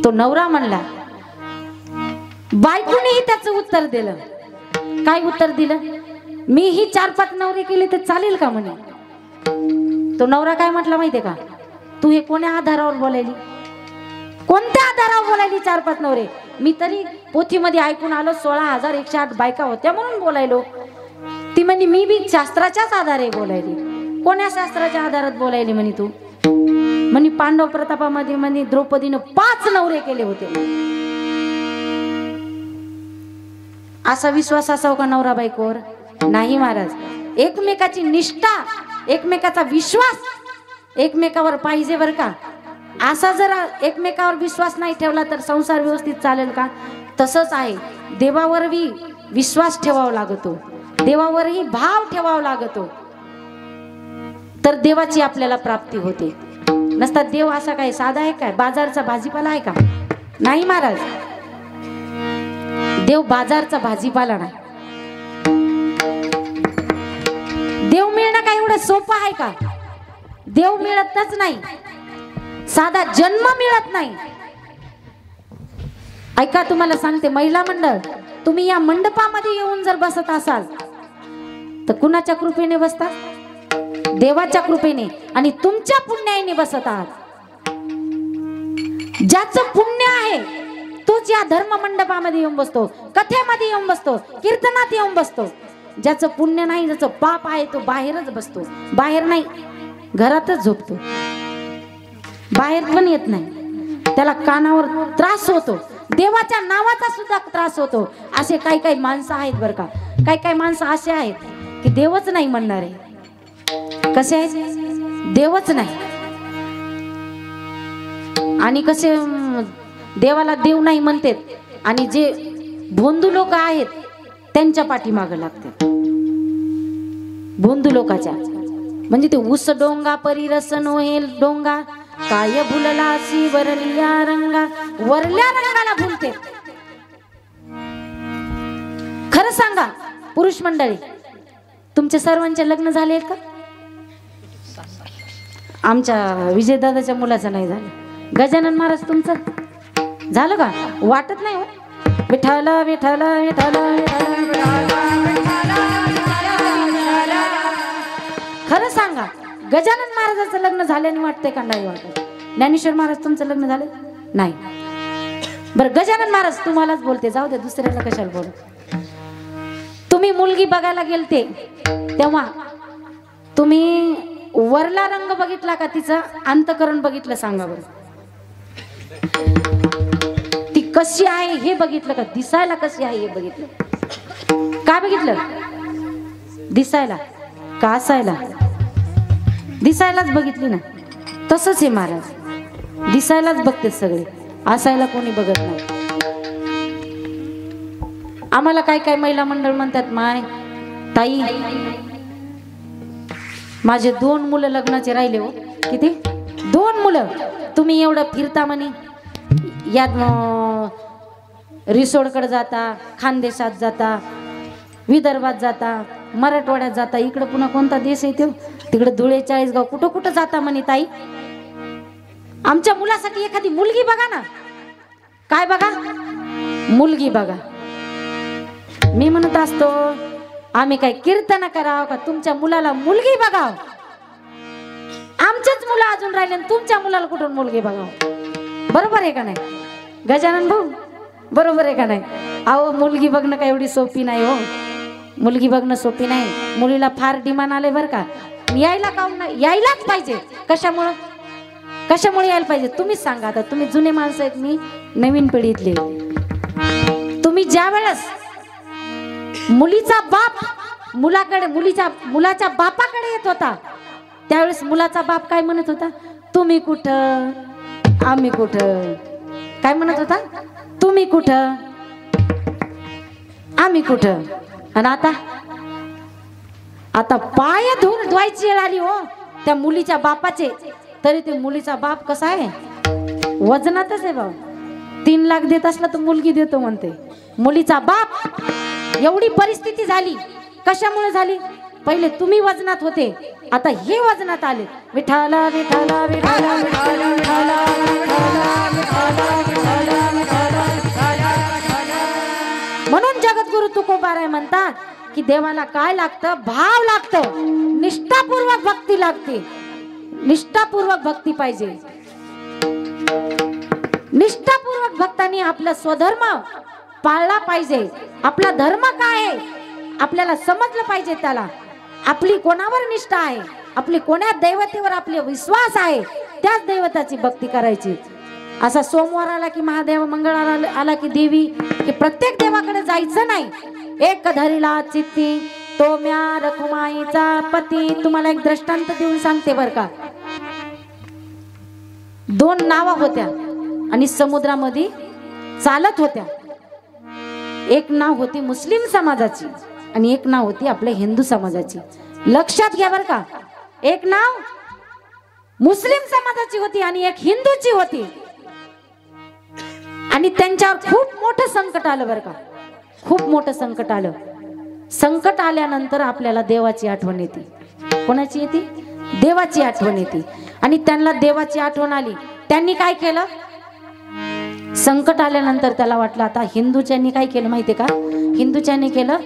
तो नवरा म्हणला. बायकोनेही त्याचं उत्तर दिलं. काय उत्तर दिलं? मी ही 4-5 नवरे केले तर चालेल का म्हणे. तो नवरा काय म्हटला माहितीये का? तू हे कोण्या आधारावर बोलायली? कोणत्या आधारावर बोलायली 4-5 नवरे? मी तरी पोथीमध्ये ऐकून आलो 16,108 बायका होत्या म्हणून बोलायलो. ती म्हणे मी बी शास्त्राच्याच आधारे बोलायली. कोण्या शास्त्राच्या आधारात बोलायली म्हणे तू? म्हणे पांडव प्रतापामध्ये म्हणे द्रौपदीनं 5 नवरे केले होते. असा विश्वास असावा का नवरा बायकोवर? नाही महाराज. एकमेकाची निष्ठा, एकमेकाचा विश्वास एकमेकावर पाहिजे बर का. असा जर एकमेकावर विश्वास नाही ठेवला तर संसार व्यवस्थित चालेल का? तसंच आहे. देवावरही विश्वास ठेवावा लागतो, देवावरही भाव ठेवावा लागतो, तर देवाची आपल्याला प्राप्ती होते. नसता देव असा काय साधा आहे काय? बाजारचा भाजीपाला आहे का? नाही महाराज. देव बाजारचा भाजीपाला नाही. देव मिळणं काय एवढं सोपं आहे का? देव मिळतच नाही, साधा जन्म मिळत नाही. ऐका तुम्हाला सांगते महिला मंडळ, तुम्ही या मंडपामध्ये येऊन जर बसत असाल तर कुणाच्या कृपेने बसता? देवाच्या कृपेने आणि तुमच्या पुण्याने बसत आहात. ज्याचं पुण्य आहे तोच या धर्म मंडपामध्ये येऊन बसतो, कथेमध्ये येऊन बसतो, कीर्तनात येऊन बसतो. ज्याचं पुण्य नाही, ज्याचं पाप आहे तो बाहेरच बसतो. बाहेर नाही, घरातच झोपतो, बाहेर पण येत नाही. त्याला कानावर त्रास होतो, देवाच्या नावाचा सुद्धा त्रास होतो. असे काही माणसं आहेत बर का. काही माणसं असे आहेत की देवच नाही म्हणणारे. कसे आहेत? देवच नाही. आणि कसे देवाला देव नाही म्हणतात आणि जे भोंदू लोक आहेत त्यांच्या पाठीमागं लागतात. भोंदू लोकाच्या म्हणजे ते ऊस डोंगा परी रस नोहेल डोंगा काय भुललासी वरल्या रंगा. वरल्या रंगाला भुलते. खरं सांगा पुरुष मंडळी, तुमच्या सर्वांचे लग्न झाले का? आमच्या विजयदादाच्या मुलाचं नाही झालं. गजानन महाराज तुमचं झालं का? वाटत नाही हो. विठ्ठल विठ्ठल विठ्ठल. खरं सांगा गजानन महाराजाचं लग्न झाल्याने वाटतंय का? नाही वाटत. ज्ञानेश्वर महाराज तुमचं लग्न झालं नाही? बरं गजानन महाराज तुम्हालाच बोलते, जाऊ दे दुसऱ्याला कशाला बोल. तुम्ही मुलगी बघायला गेलते तेव्हा तुम्ही वरला रंग बघितला का? तिचं अंतकरण बघितलं सांगा बरं. ती कशी आहे हे बघितलं का? दिसायला कशी आहे हे बघितलं? काय बघितलं? दिसायला का असायला? दिसायलाच बघितली ना. तसंच आहे महाराज, दिसायलाच बघते सगळे, असायला कोणी बघत नाही. आम्हाला काय महिला मंडळ म्हणतात, माय ताई माझे 2 मुलं लग्नाचे राहिले हो. किती? 2 मुलं. तुम्ही एवढं फिरता म्हणे, या रिसोडकडे जाता, खानदेशात जाता, विदर्भात जाता, मराठवाड्यात जाता, इकडं पुन्हा कोणता देश आहे तो, तिकडे धुळे, चाळीसगाव, कुठं कुठं जाता म्हणे ताई. आमच्या मुलासाठी एखादी मुलगी बघा ना. काय बघा? मुलगी बघा. मी म्हणत असतो आम्ही काय कीर्तन करावं का तुमच्या मुलाला मुलगी बघाव? आमचेच मुलं अजून राहिले, तुमच्या मुलाला कुठून मुलगी बघाव? बरोबर आहे का नाही गजानन भाऊ? बरोबर आहे का नाही? अहो मुलगी बघणं काय एवढी सोपी नाही हो. मुलगी बघणं सोपी नाही. मुलीला फार डिमांड आले बरं का. यायला काऊन नाही? यायलाच पाहिजे. कशामुळं? कशामुळे यायला पाहिजे तुम्हीच सांगा. आता तुम्ही जुने माणसं आहेत, मी नवीन पिढीतले. तुम्ही ज्या वेळेस मुलीचा बाप मुलाकडे मुलाच्या बापाकडे येत होता, त्यावेळेस मुलाचा बाप काय म्हणत होता? तुम्ही कुठं, आम्ही कुठं. काय म्हणत होता? तुम्ही कुठं, आम्ही कुठं. आणि आता पाय धुवून धुवायची वेळ आली हो त्या मुलीच्या बापाचे. तरी ते मुलीचा बाप कसा आहे? वजनातच आहे भाऊ. 3 लाख देत असला तर मुलगी देतो म्हणते. मुलीचा बाप. एवढी परिस्थिती झाली. कशामुळे झाली? पहिले तुम्ही वजनात होते, आता हे वजनात आले. विठाला विठाला विठाला विठाला विठाला म्हणून जगद्गुरु तुकोबाराय म्हणतात की देवाला काय लागतं? भाव लागतं, निष्ठापूर्वक भक्ती लागते. निष्ठापूर्वक भक्ती पाहिजे. निष्ठापूर्वक भक्तांनी आपला स्वधर्म पाळला पाहिजे. आपला धर्म काय आहे आपल्याला समजलं पाहिजे. त्याला आपली कोणावर निष्ठा आहे, आपली कोण्या दैवतेवर आपले विश्वास आहे, त्याच दैवताची भक्ती करायची. असा सोमवार आला की महादेव, मंगळवार आला की देवी, की प्रत्येक देवाकडे जायचं नाही. एक धरिला चित्ती तो म्या रखुमाईचा पती. तुम्हाला एक दृष्टांत देऊन सांगते बर का. 2 नावा होत्या आणि समुद्रामध्ये चालत होत्या. एक नाव होती मुस्लिम समाजाची आणि एक नाव होती आपल्या हिंदू समाजाची. लक्षात घ्या बर का. एक नाव मुस्लिम समाजाची होती आणि एक हिंदूची होती. आणि त्यांच्यावर खूप मोठं संकट आलं बर का. खूप मोठं संकट आलं. संकट आल्यानंतर आपल्याला देवाची आठवण येते. कोणाची येते? देवाची आठवण येते. आणि त्यांना देवाची आठवण आली. त्यांनी काय केलं? संकट आल्यानंतर त्याला वाटलं आता हिंदूच्यांनी काय केलं माहितीये का? हिंदूच्यांनी केलं,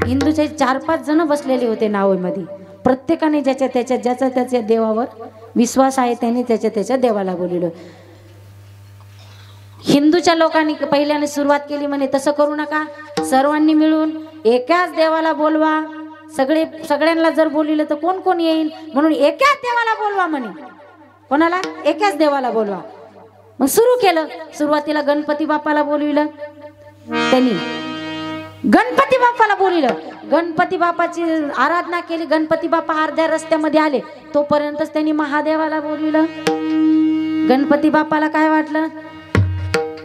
हिंदूचे 4-5 जण बसलेले होते नावेमध्ये. प्रत्येकाने ज्याच्या त्याच्या देवावर विश्वास आहे त्यांनी त्याच्या देवाला बोलवलं. हिंदूच्या लोकांनी पहिल्याने सुरुवात केली म्हणे तसं करू नका, सर्वांनी मिळून एकाच देवाला बोलवा. सगळ्यांना जर बोलवलं तर कोण कोण येईल, म्हणून एकाच देवाला बोलवा म्हणे. कोणाला? एकाच देवाला बोलवा. मग सुरू केलं. सुरुवातीला गणपती बाप्पाला बोलविलं त्यांनी. गणपती बाप्पाला बोलविलं. गणपती बाप्पाची आराधना केली. गणपती बाप्पा अर्ध्या रस्त्यामध्ये आले तोपर्यंतच त्यांनी महादेवाला बोलविलं. गणपती बाप्पाला काय वाटलं?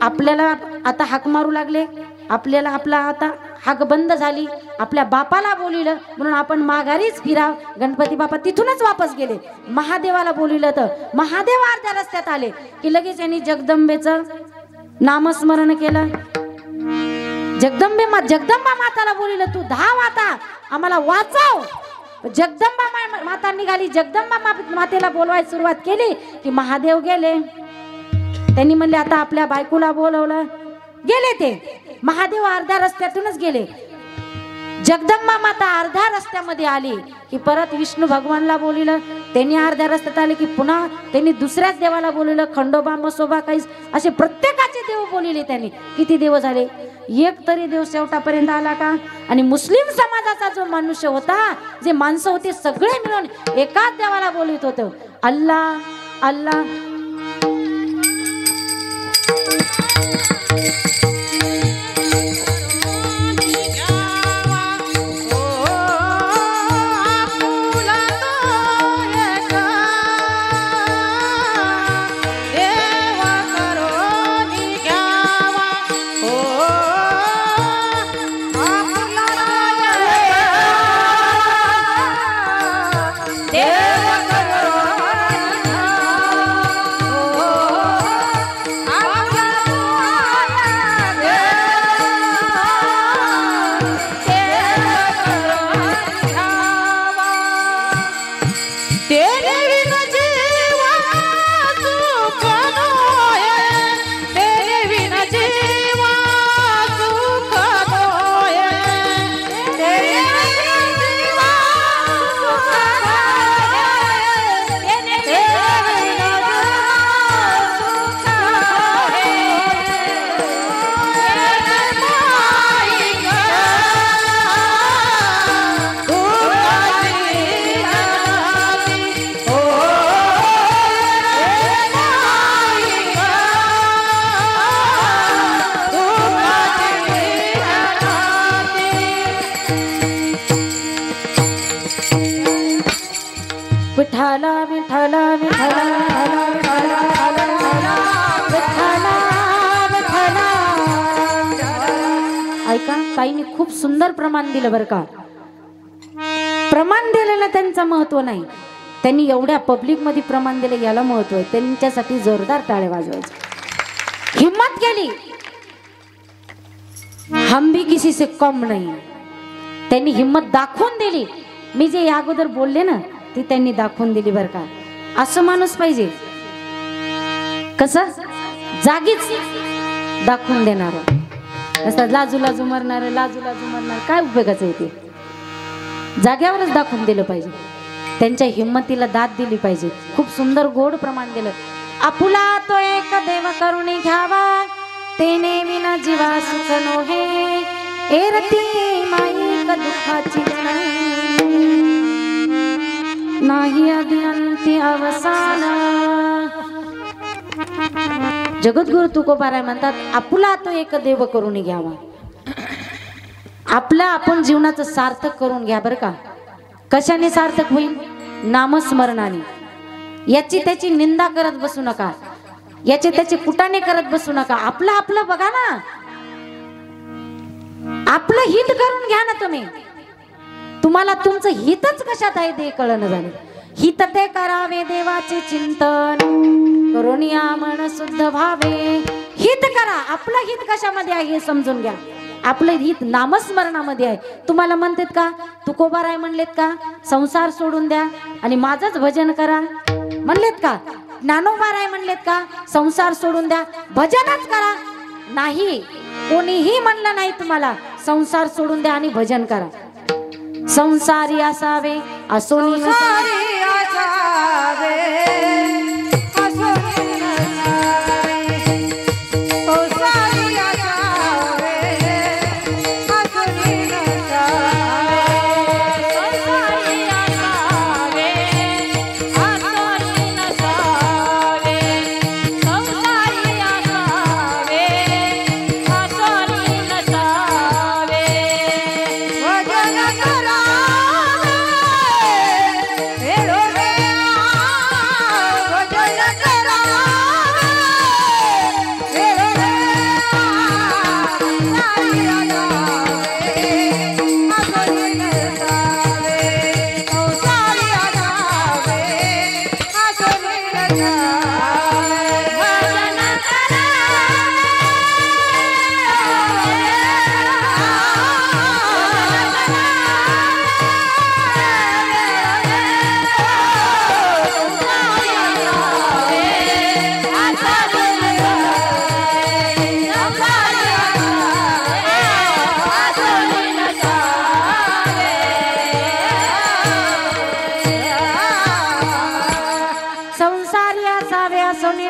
आपल्याला आता हाक मारू लागले, आपल्याला आपला आता हाक बंद झाली, आपल्या बापाला बोलविलं म्हणून आपण माघारीच फिराव. गणपती बाप्पा तिथूनच वापस गेले. महादेवाला बोलविलं तर महादेव अर्ध्या रस्त्यात आले की लगेच यांनी जगदंबेचं नामस्मरण केलं. जगदंबा माताला बोलविलं, तू धाव आता, आम्हाला वाचव. जगदंबा माता निघाली. जगदंबा मातेला बोलवायला सुरुवात केली की महादेव गेले. त्यांनी म्हणले आता आपल्या बायकोला बोलवलं. गेले ते. महादेव अर्ध्या रस्त्यातूनच गेले. जगदंबा माता अर्ध्या रस्त्यामध्ये आली की परत विष्णू भगवानला बोलवलं. त्यांनी अर्ध्या रस्त्यात आले की पुन्हा त्यांनी दुसऱ्याच देवाला बोलवलं. खंडोबा, मसोबा, काही असे प्रत्येकाचे देव बोलवले त्यांनी. किती देव झाले? एक तरी देव शेवटापर्यंत आला का? आणि मुस्लिम समाजाचा जो मनुष्य होता, जे माणसं होते, सगळे मिळून एकाच देवाला बोलत होते, अल्लाह अल्लाह. ताईंनी खूप सुंदर प्रमाण दिलं बरं का. प्रमाण दिलेलं त्यांचं महत्व नाही, त्यांनी एवढ्या पब्लिक मध्ये प्रमाण दिलं याला महत्व आहे. त्यांच्यासाठी जोरदार टाळ्या वाजवायचे. हिम्मत केली, हम भी किसी से कम नहीं. त्यांनी हिम्मत दाखवून दिली. मी जे या अगोदर बोलले ना ती त्यांनी दाखवून दिली बरं का. असं माणूस पाहिजे, कसं जागीच दाखवून देणार, असं लाजू लाजू मरणार, लाजू लाजू मरणार, काय उपयोगाचं आहे ते. जाग्यावरच दाखवून दिलं पाहिजे, त्यांच्या हिम्मतीला दाद दिली पाहिजे. खूप सुंदर गोड प्रमाण दिलं. आपुला तो एक देव करुणी घ्यावा, तेने विना जीवा सुख नोहे, एरती माईक दुःखाची नाही आदि अंती अवसान. जगद्गुरु तुकोबाराय म्हणतात आपुला तो एक देव करून घ्यावा. आपलं आपण जीवनाचं सार्थक करून घ्या बरं का. कशाने सार्थक होईल? नामस्मरणाने. याची त्याची निंदा करत बसू नका, याचे त्याचे कुटाने करत बसू नका. आपलं आपलं बघा ना, आपलं हित करून घ्या ना तुम्ही. तुम्हाला तुमचं हितच कशात आहे ते कळणं झालं. हित ते करावे देवाचे चिंतन, करून या मन शुद्ध व्हावे. हित करा, आपलं हित कशामध्ये आहे हे समजून घ्या. आपलं हित नामस्मरणामध्ये आहे. तुम्हाला म्हणतात का तुकोबाराय म्हणलेत का संसार सोडून द्या आणि माझंच भजन करा म्हणलेत का? ज्ञानोबाराय म्हणलेत का संसार सोडून द्या भजनच करा? नाही, कोणीही म्हणलं नाही तुम्हाला संसार सोडून द्या आणि भजन करा. संसारी असावे असोनी नसावे,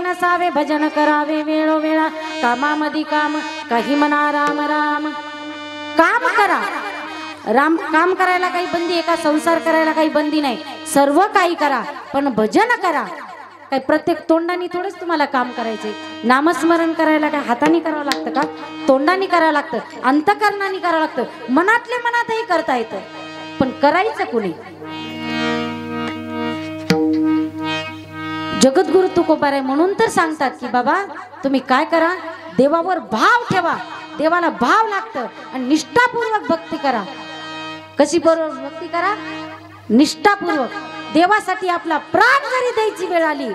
नसावे भजन करावे वेळोवेळा. कामामध्ये काम काही म्हणा राम राम. काम करा, राम काम करायला काही बंदी आहे का? संसार करायला काही बंदी नाही, सर्व काही करा, पण भजन करा. काही प्रत्येक तोंडाने थोडेच तुम्हाला काम करायचे. नामस्मरण करायला काय हाताने करावं लागतं का? तोंडाने करावं लागतं, अंतकरणाने करावं लागतं, मनातले मनातही करता येतं, पण करायचं कुणी? जगद्गुरु तुकोबाराय म्हणून तर सांगतात की बाबा तुम्ही काय करा, देवावर भाव ठेवा. देवाला भाव लागतं आणि निष्ठापूर्वक भक्ती करा. कशी बरोबर भक्ती करा? निष्ठापूर्वक. देवासाठी आपला प्राण जरी द्यायची वेळ आली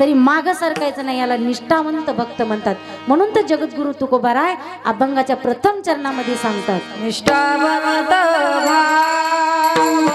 तरी माग सरकायचं नाही, याला निष्ठावंत भक्त म्हणतात. म्हणून तर जगद्गुरु तुकोबाराय अभंगाच्या प्रथम चरणामध्ये सांगतात निष्ठावंत Ah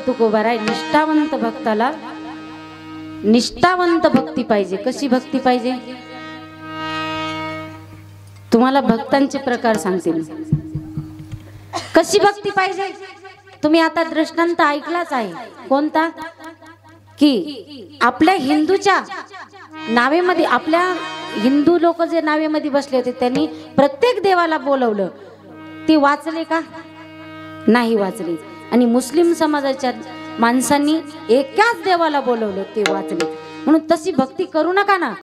तुकोबाराय, निष्ठावंत भक्ताला निष्ठावंत भक्ती पाहिजे. कशी भक्ती पाहिजे? तुम्हाला भक्तांचे प्रकार सांगते मी. कशी भक्ती पाहिजे? तुम्ही आता दृष्टांत ऐकलाच आहे. कोणता? की आपल्या हिंदूच्या नावेमध्ये, आपल्या हिंदू लोक जे नावेमध्ये बसले होते त्यांनी प्रत्येक देवाला बोलवलं. ते वाचले का? नाही वाचले. आणि मुस्लिम समाजाच्या माणसांनी एकाच देवाला बोलवलं, ते वाचले. म्हणून तशी भक्ती करू नका ना.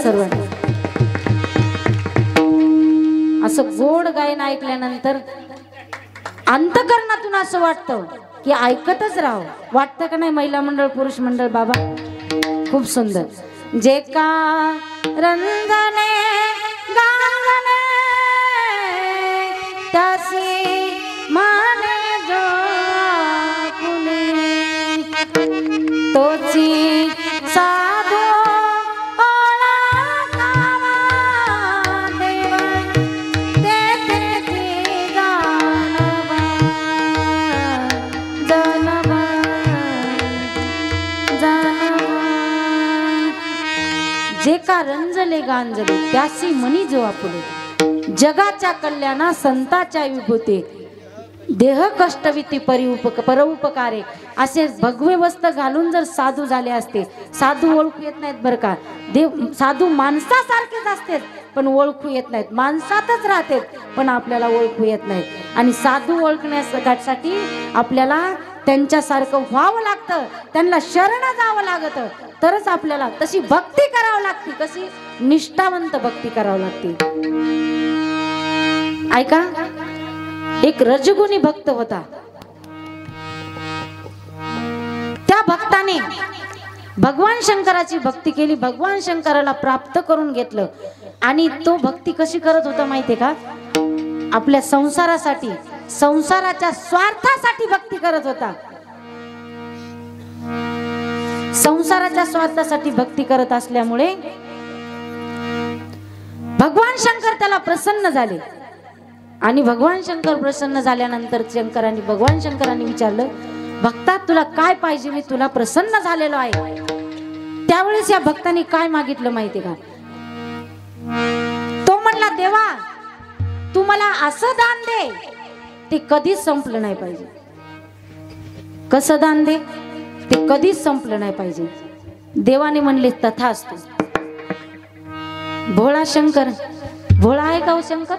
सर्वांनी असं गोड गायन ऐकल्यानंतर अंतकरणातून असं वाटतं की ऐकतच राहावं. वाटतं का नाही? महिला मंडळ, पुरुष मंडळ, बाबा खूप सुंदर. जे का रंजने गांजने त्यासी माने जो पुणे तोची साधो जे का रंजले गांजले त्यासी मनी जो आपुले जगाच्या कल्याणा संताच्या विभूते देह कष्टविती परोपकारे. असे भगवे वस्त्र घालून जर साधू झाले असते, साधू ओळखू येत नाहीत बरं का. साधू माणसासारखेच असतात पण ओळखू येत नाहीत. माणसातच राहतात पण आपल्याला ओळखू येत नाहीत. आणि साधू ओळखण्यासाठी आपल्याला त्यांच्यासारखं व्हावं लागतं, त्यांना शरण जावं लागतं, तरच आपल्याला तशी भक्ती करावी लागते. कशी? निष्ठावंत भक्ती करावी लागते. ऐका, एक रजगुणी भक्त होता. त्या भक्ताने भगवान शंकराची भक्ती केली, भगवान शंकराला प्राप्त करून घेतलं. आणि तो भक्ती कशी करत होता माहितीये का? आपल्या संसारासाठी, संसाराच्या स्वार्थासाठी भक्ती करत होता. संसाराच्या स्वार्थासाठी भक्ती करत असल्यामुळे भगवान शंकर त्याला प्रसन्न झाले. आणि भगवान शंकर प्रसन्न झाल्यानंतर भगवान शंकरांनी विचारलं, भक्ता तुला काय पाहिजे? मी तुला प्रसन्न झालेलो आहे. त्यावेळेस या भक्तांनी काय मागितलं माहितीये का? तो म्हणला, देवा तू मला असं दान दे ते कधीच संपलं नाही पाहिजे. कसं दान दे? ते कधीच संपलं नाही पाहिजे. देवाने म्हणले, तथास्तु. भोळा शंकर, भोळा आहे का हो शंकर?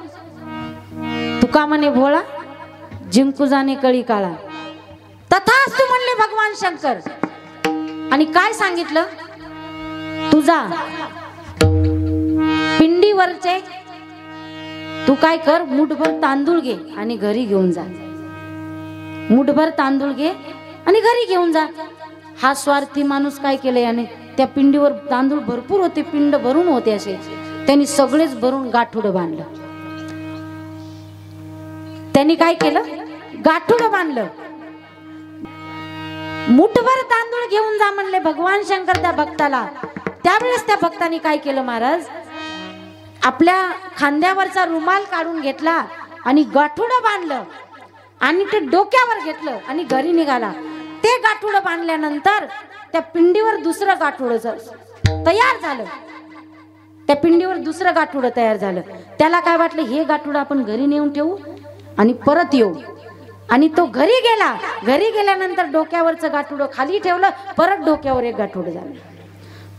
तुका म्हणे भोळा जिंकू जाणे कळी काळा. तथास्तु म्हणले भगवान शंकर. आणि काय सांगितलं? तुझा पिंडीवरचे तू काय कर, मुठभर तांदूळ घे आणि घरी घेऊन जा. मुठभर तांदूळ घे आणि घरी घेऊन जा. हा स्वार्थी माणूस काय केलं याने? त्या पिंडीवर तांदूळ भरपूर होते, पिंड भरून होते असे, त्यांनी सगळेच भरून गाठुडं बांधलं. त्यांनी काय केलं? गाठुडं बांधलं. मुठभर तांदूळ घेऊन जा म्हणले भगवान शंकर त्या भक्ताला. त्यावेळेस त्या भक्तांनी काय केलं महाराज, आपल्या खांद्यावरचा रुमाल काढून घेतला आणि गाठुडं बांधलं आणि ते डोक्यावर घेतलं आणि घरी निघाला. ते गाठुडं बांधल्यानंतर त्या पिंडीवर दुसरं गाठुडं तयार झालं. त्या पिंडीवर दुसरं गाठुडं तयार झालं. त्याला काय वाटलं, हे गाठुडं आपण घरी नेऊन ठेवू आणि परत येऊ. आणि तो घरी गेला. घरी गेल्यानंतर डोक्यावरचं गाठुडं खाली ठेवलं, परत डोक्यावर एक गाठुडं झालं,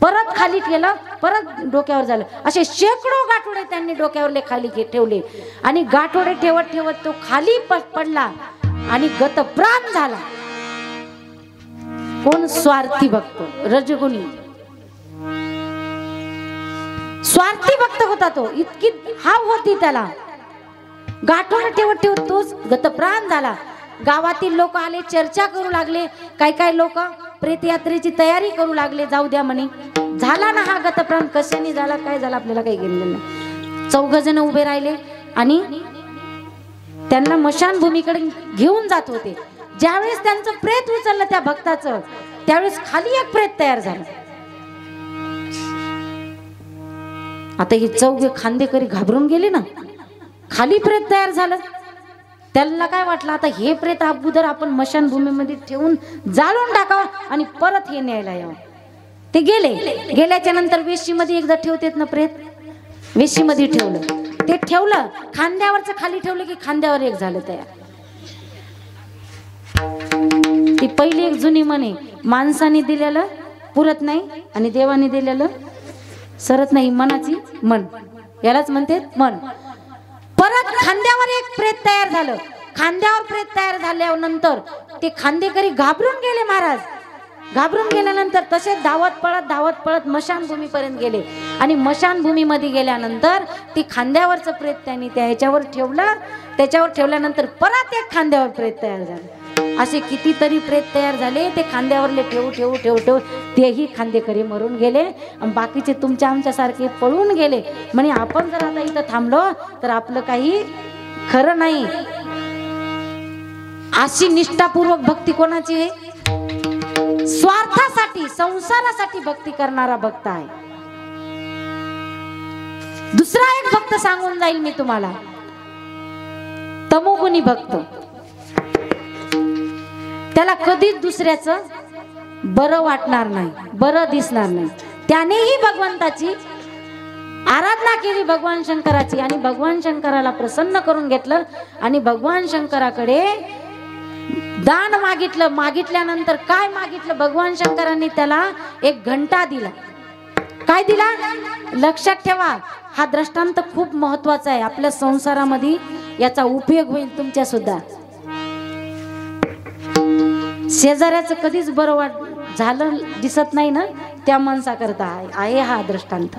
परत खाली केलं, परत डोक्यावर झालं. असे शेकडो गाठुडे त्यांनी डोक्यावरले खाली ठेवले आणि गाठोडे ठेवत ठेवत तो खाली पडला आणि गतप्राण झाला. कोण? स्वार्थी भक्त, रजगुणी स्वार्थी भक्त होता तो. इतकी हाव होती त्याला. गाठोडे ठेवत ठेवत तोच गतप्राण झाला. गावातील लोक आले, चर्चा करू लागले. काही लोक प्रेतयात्रेची तयारी करू लागले. जाऊ द्या म्हणे, झाला ना हा गतप्राण, कशाने झाला काय झाला आपल्याला काही घेणं नाही. 4 जण उभे राहिले आणि त्यांना मशानभूमीकडे घेऊन जात होते. ज्यावेळेस त्यांचं प्रेत उचललं त्या भक्ताचं, त्यावेळेस खाली एक प्रेत तयार झालं. आता हे 4 खांदेकरी घाबरून गेले ना, खाली प्रेत तयार झालं. त्याला काय वाटलं, आता हे प्रेत अगोदर आपण मशानभूमीमध्ये ठेवून जाळून टाकावं आणि परत हे न्यायला यावं. ते गेल्याच्या नंतर वेशीमध्ये एकदा ठेवतेत ना प्रेत, वेशीमध्ये ठेवलं. ते ठेवलं, खांद्यावरचं खाली ठेवलं की खांद्यावर एक झालं तयार. ती पहिली एक जुनी म्हणे, माणसाने दिलेलं पुरत नाही आणि देवाने दिलेलं सरत नाही. मनाची मन, यालाच म्हणते मन. परत खांद्यावर एक प्रेत तयार झालं. खांद्यावर प्रेत तयार झाल्यानंतर ते खांदेकरी घाबरून गेले महाराज. घाबरून गेल्यानंतर तसे धावत पळत मशानभूमीपर्यंत गेले आणि मशानभूमीमध्ये गेल्यानंतर ती खांद्यावरचं प्रेत त्यांनी त्याच्यावर ठेवलं. त्याच्यावर ठेवल्यानंतर परत एक खांद्यावर प्रेत तयार झालं. असे कितीतरी प्रेत तयार झाले. ते खांद्यावरले ठेवू तेही खांदेकरी मरून गेले आणि बाकीचे तुमच्या आमच्यासारखे पळून गेले. म्हणे आपण जर आता इथं थांबलो तर आपलं काही खरं नाही. अशी निष्ठापूर्वक भक्ती कोणाची आहे? स्वार्थासाठी, संसारासाठी भक्ती करणारा भक्त आहे. दुसरा एक भक्त सांगून जाईल मी तुम्हाला, तमोगुणी भक्त. त्याला कधीच दुसऱ्याचं बरं वाटणार नाही, बरं दिसणार नाही. त्यानेही भगवंताची आराधना केली, भगवान शंकराची, आणि भगवान शंकराला प्रसन्न करून घेतलं आणि भगवान शंकराकडे दान मागितलं. मागितल्यानंतर काय मागितलं? भगवान शंकरांनी त्याला एक घंटा दिला. काय दिला? लक्षात ठेवा, हा दृष्टांत खूप महत्वाचा आहे. आपल्या संसारामध्ये याचा उपयोग होईल तुमच्या सुद्धा. शेजाऱ्याचं कधीच बरं झालं दिसत नाही ना, त्या माणसाकरता आहे हा दृष्टांत.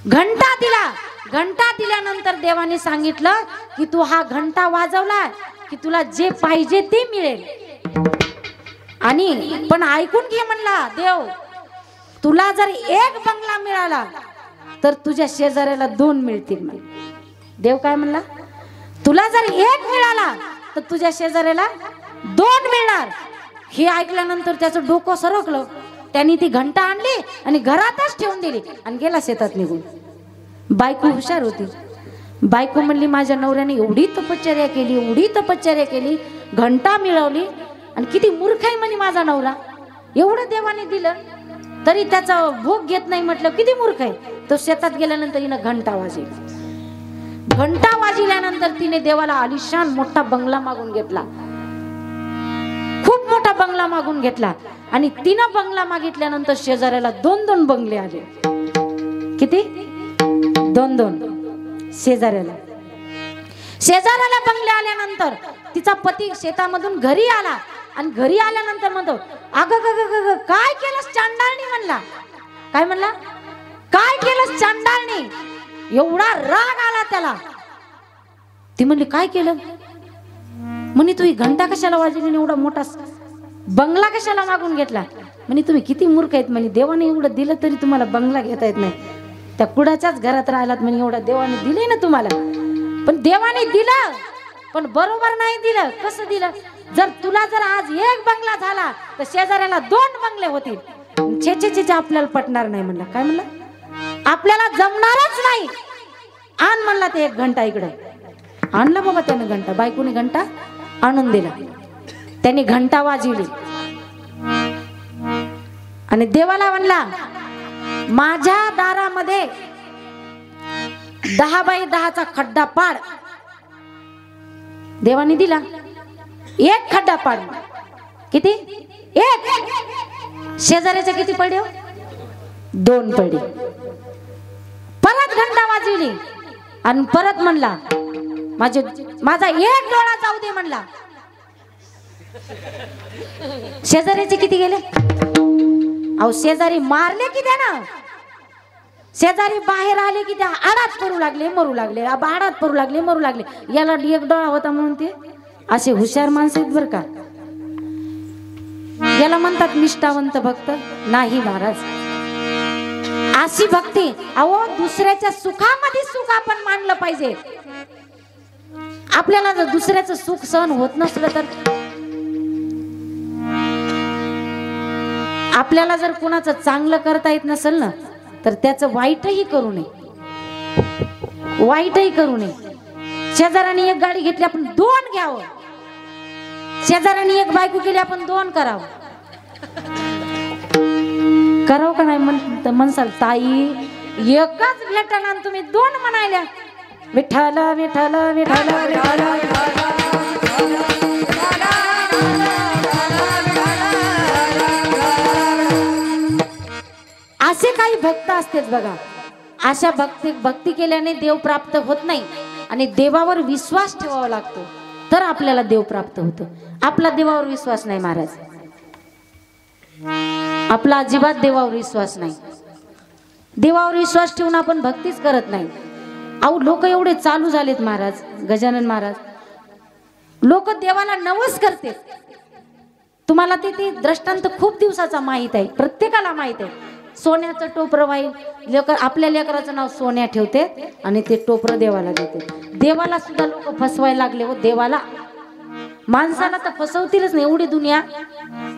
घंटा दिला. घंटा दिल्यानंतर देवाने सांगितलं की तू हा घंटा वाजवला की तुला जे पाहिजे ते मिळेल. आणि पण ऐकून घे म्हणला देव, तुला जर एक बंगला मिळाला तर तुझ्या शेजाऱ्याला 2 मिळतील. देव काय म्हणला? तुला जर एक मिळाला तर तुझ्या शेजाऱ्याला 2 मिळणार. हे ऐकल्यानंतर त्याचं डोकं सरकलं. त्यांनी ती घंटा आणली आणि घरातच ठेवून दिली आणि गेला शेतात निघून. बायको हुशार होती. बायको म्हणली, माझ्या नवऱ्याने एवढी तपश्चर्या केली, घंटा मिळवली, आणि किती मूर्ख आहे म्हणे माझा नवरा. एवढं देवाने दिलं तरी त्याचा भोग घेत नाही. म्हटलं किती मूर्ख आहे. तो शेतात गेल्यानंतर हिनं घंटा वाजवली. घंटा वाजल्यानंतर तिने देवाला आलिशान मोठा बंगला मागून घेतला. खूप मोठा बंगला मागून घेतला आणि तिनं बंगला मागितल्यानंतर शेजाऱ्याला 2-2 बंगले आले. किती? 2-2 शेजाऱ्याला. शेजाऱ्याला बंगले आल्यानंतर तिचा पती शेतामधून घरी आला आणि घरी आल्यानंतर म्हणतो, अगं काय केलंस चांडाळणी? म्हणला. काय म्हणला? काय केलंस चांडाळणी? एवढा राग आला त्याला. ती म्हणली, काय केलं? म्हणे तू ही घंटा कशाला वाजवली? एवढा मोठा बंगला कशाला मागून घेतला? म्हणे तुम्ही किती मूर्ख आहेत. म्हणे देवाने एवढं दिलं तरी तुम्हाला बंगला घेता येत नाही. त्या कुडाच्याच घरात राहिलात. म्हणे एवढा देवाने दिले ना तुम्हाला. पण देवाने दिलं पण बरोबर नाही दिलं. कसं दिलं? जर तुला जर आज एक बंगला झाला तर शेजाऱ्याला 2 बंगले होतील. छे छे छे आपल्याला पटणार नाही म्हणला. काय म्हणला? आपल्याला जमणारच नाही. आण म्हणला ते 1 घंटा इकडे. आणला बाबा त्याने घंटा. बायकोने घंटा आणून दिला. त्यांनी घंटा वाजवली आणि देवाला म्हणला माझ्या दारामध्ये 10 बाय 10चा खड्डा पाड. देवाने दिला. 1 खड्डा पाड. किती? 1. शेजाऱ्याचे किती पडले? 2 पडले. परत घंटा वाजवली आणि परत म्हणला माझा 1 डोळा जाऊ दे म्हणला. शेजाऱ्याचे किती गेले? अहो शेजारी मारले की त्यानं. शेजारी बाहेर आले की त्या आडात पडू लागले मरू लागले. आडात पडू लागले मरू लागले. याला 1 डोळा होता म्हणून ते असे हुशार माणसं आहेत बर का. याला म्हणतात निष्ठावंत भक्त. नाही महाराज, अशी भक्ती. अहो दुसऱ्याच्या सुखामध्ये सुख आपण मानलं पाहिजे. आपल्याला जर दुसऱ्याचं सुख सहन होत नसलं तर आपल्याला जर कुणाचं चांगलं करता येत नसेल ना तर त्याचं वाईटही करू नये. वाईटही करू नये. शेजाऱ्याने 1 गाडी घेतली आपण 2 घ्यावं. शेजाऱ्याने 1 बायको केली आपण 2 करावं. करावं का नाही म्हणसाल ताई एकच भेटला आणि तुम्ही 2 म्हणायल्या. विठ्ठल विठ्ठल विठ्ठल विठ्ठल. असे काही भक्त असतेच बघा. अशा भक्ती केल्याने देव प्राप्त होत नाही आणि देवावर विश्वास ठेवावा लागतो तर आपल्याला देव प्राप्त होतो. आपला देवावर विश्वास नाही महाराज. आपला अजिबात देवावर विश्वास नाही. देवावर विश्वास ठेवून आपण भक्तीच करत नाही. अहो लोक एवढे चालू झालेत महाराज. गजानन महाराज लोक देवाला नवस करते. तुम्हाला ते दृष्टांत खूप दिवसाचा माहित आहे. प्रत्येकाला माहित आहे. सोन्याचं टोपरं वाईल आपल्या लेकराचं नाव सोन्या ठेवते आणि ते टोपरं देवाला देते. देवाला सुद्धा लोक फसवायला लागले हो. देवाला माणसाला तर फसवतीलच नाही. एवढी दुनिया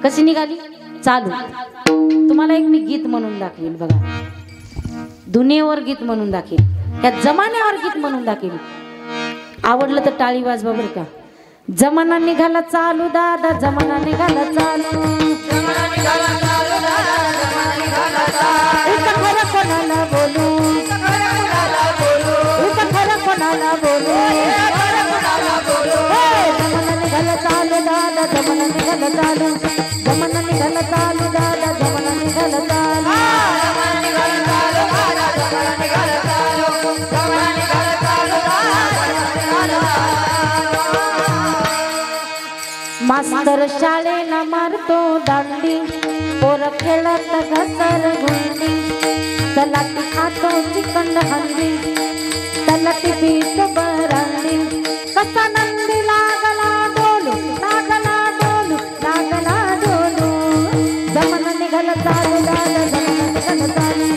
कशी निघाली चालू. तुम्हाला एक मी गीत म्हणून दाखवेल बघा. दुनियेवर गीत म्हणून दाखवेल. या जमान्यावर गीत म्हणून दाखवेल. आवडलं तर टाळी वाजवा बरं का. जमाना निघाला चालू दादा. जमाना निघाला चालू. खरं कोणाला बोलू. खरं कोणाला बोलू. जमाना निघाला चालू दादा. जमाना निघाला चालू. जमाना निघाला चालू दादा. जमाना निघाला चालू. मास्तर शाळेला मारतो दांडी. पोर खेळत घसर गुंडी. तलाठी खातो चिकन हंडी. तलाठी पीठ बरांडी. कसा नंदी लागला डोलू. लागला डोलू. लागला डोलू. जमाना निघाला चालू दादा. जमाना निघाला चालू.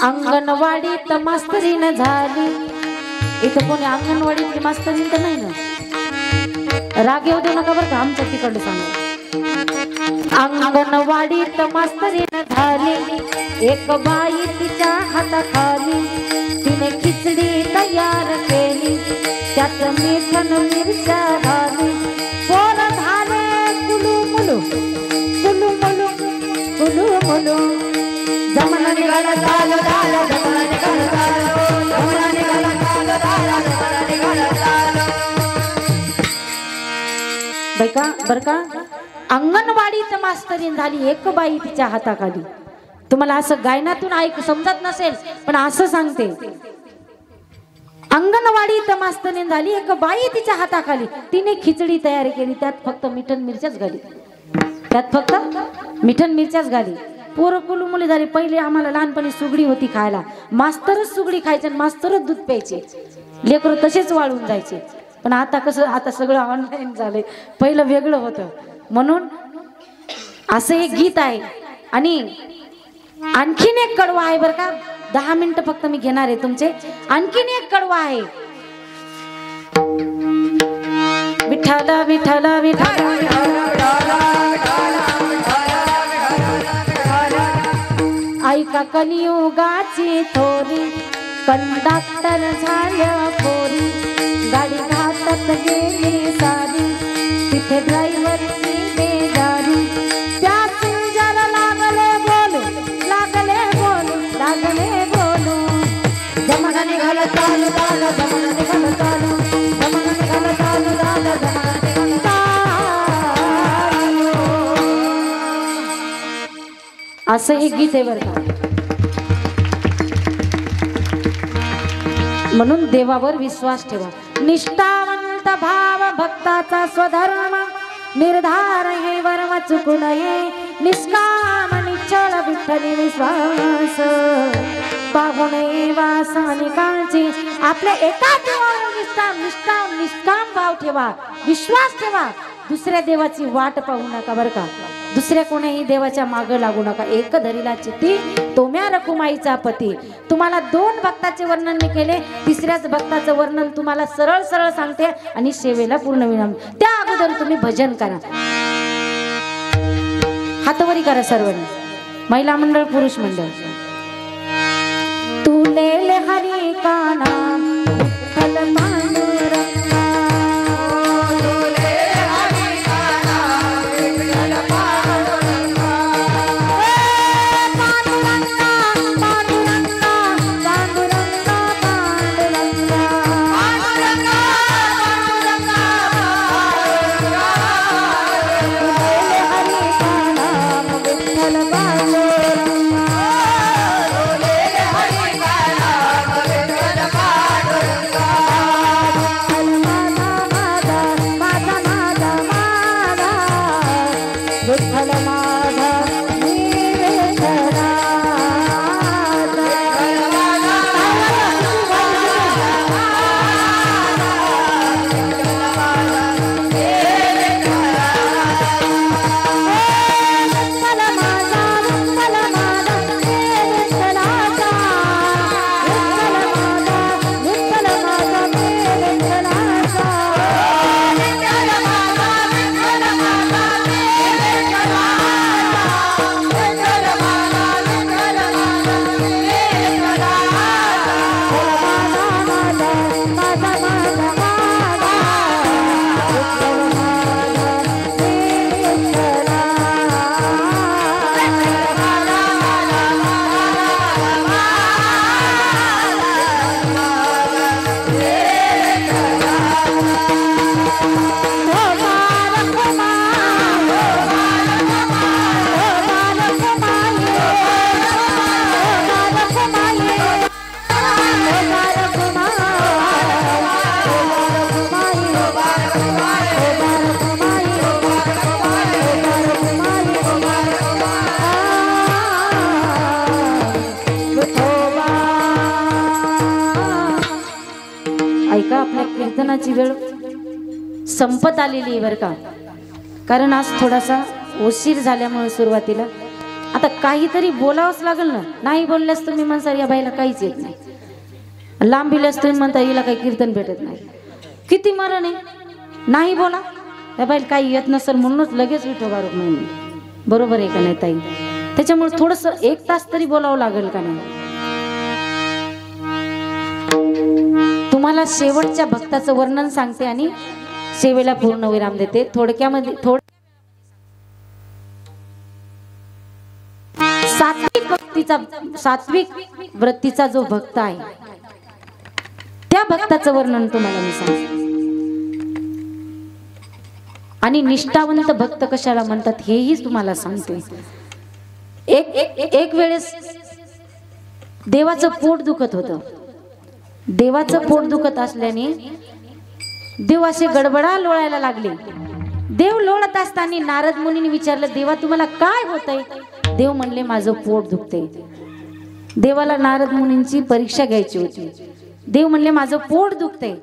अंगणवाडीत मास्तरीन झाली. इथं कोणी अंगणवाडीतली मास्तरीन तर नाही ना. राग येऊ देऊ नका बरं का. आमच्या तिकडं सांगा. अंगणवाडीत मास्तरीन झाली. एक बाई तिच्या हाताखाली. तिने खिचडी तयार केली. त्यात मीठ मिरच्या घाली. पोर झाले कुलू मुलू. कुलू मुलू. कुलू मुलू. जमाना निघाला चालू दादा. जमाना निघाला चालू. जमाना निघाला चालू दादा. जमाना निघाला चालू. बर का. अंगणवाडीत मास्तरीन झाली. एक बाई तिच्या हाताखाली. तुम्हाला असं गायनातून ऐक समजत नसेल पण असं सांगते. अंगणवाडीत मास्तरीन झाली. एक बाई तिच्या हाताखाली. तिने खिचडी तयार केली. त्यात फक्त मिठण मिरच्याच घाली. त्यात फक्त मिठण मिरच्याच घाली. पोरं कुलू मुली झाली. पहिले आम्हाला लहानपणी सुगडी होती खायला. मास्तरच सुगडी खायचे आणि मास्तरच दूध प्यायचे. लेकरं तसेच वाळून जायचे. पण आता कसं. आता सगळं ऑनलाईन झालंय. पहिलं वेगळं होतं. म्हणून असं एक गीत आहे. आणि आणखीन एक कडवा आहे बरं का. 10 मिनिटं फक्त मी घेणार आहे तुमचे. आणखीन एक कडवा आहे. विठ्ठल विठ्ठल विठ्ठल ऐका कलियुगाची थोरी कंडक्टर झाल्या पोरी गाडी घाटात गेली सारी तिथे ड्रायव्हरची बेजारी पॅसेंजर लागले बोलू जमाना निघाला चालू झाला जमाना निघाला चालू जमाना निघाला चालू झाला जमाना निघाला चालू असं एक गीत आहे बरं का। म्हणून देवावर विश्वास ठेवा। निष्ठावंत भाव भक्ताचा स्वधर्म निर्धार हे वर्म चुकू नये निष्काम निश्चळ विठ्ठली विश्वास पाहुणे वासाने काळजी आपल्या एका देवावर निष्काम भाव ठेवा विश्वास ठेवा। दुसऱ्या देवाची वाट पाहू नका बरं का। दुसऱ्या कोणीही देवाच्या मागे लागू नका। एक धरीला चित्ती तोम्या रखुमाईचा पती। तुम्हाला दोन भक्ताचे वर्णन मी केले तिसऱ्याच भक्ताचं वर्णन तुम्हाला सरळ सरळ सांगते आणि सेवेला पूर्ण विराम। त्या अगोदर तुम्ही भजन करा हातवरी करा सर्वांनी महिला मंडळ पुरुष मंडळ। तुले हरी का नाम विठ्ठल पांडुरंगा ऐका आपल्या कीर्तनाची वेळ संपत आलेली आहे बरं का। कारण आज थोडासा उशीर झाल्यामुळे सुरुवातीला आता काहीतरी बोलावंच लागेल ना। नाही बोलल्यास तुम्ही म्हणता या बाईला काहीच येत नाही, लांबील्यास तुम्ही म्हणता हिला काही कीर्तन भेटत नाही। किती मरण आहे नाही बोला या बाईला काही येत नसेल म्हणूनच लगेच विठोबा रुक्मिणी बरोबर आहे का नाही ताई? त्याच्यामुळे थोडस एक तास तरी बोलावं लागेल का नाही? तुम्हाला शेवटच्या भक्ताचं वर्णन सांगते आणि सेवेला पूर्ण विराम देते। थोडक्यामध्ये सात्विक वृत्तीचा जो भक्त आहे त्या भक्ताचं वर्णन तुम्हाला मी सांगते। आणि निष्ठावंत भक्त कशाला म्हणतात हेही तुम्हाला सांगते। एक वेळेस देवाचं पोट दुखत होतं। देवाचं पोट दुखत असल्याने देव असे गडबडा लोळायला लागले। देव लोळत असताना नारद मुनीने विचारलं देवा तुम्हाला काय होतंय? देव म्हणले माझं पोट दुखते। देवाला नारद मुनींची परीक्षा घ्यायची होती। देव म्हणले माझं पोट दुखते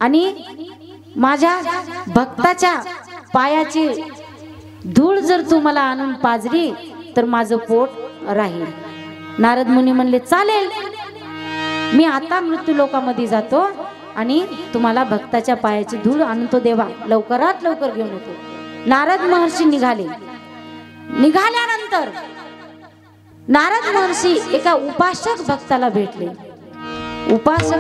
आणि माझ्या भक्ताच्या पायाची धूळ जर तू मला आणून पाजली तर माझं पोट राहील। नारद मुनी म्हणले चालेल, मी आता मृत्यू लोकामध्ये जातो आणि तुम्हाला भक्ताच्या पायाची धूळ आणतो देवा, लवकरात लवकर घेऊन येतो. नारद महर्षी निघाल्यानंतर नारद महर्षी एका उपासक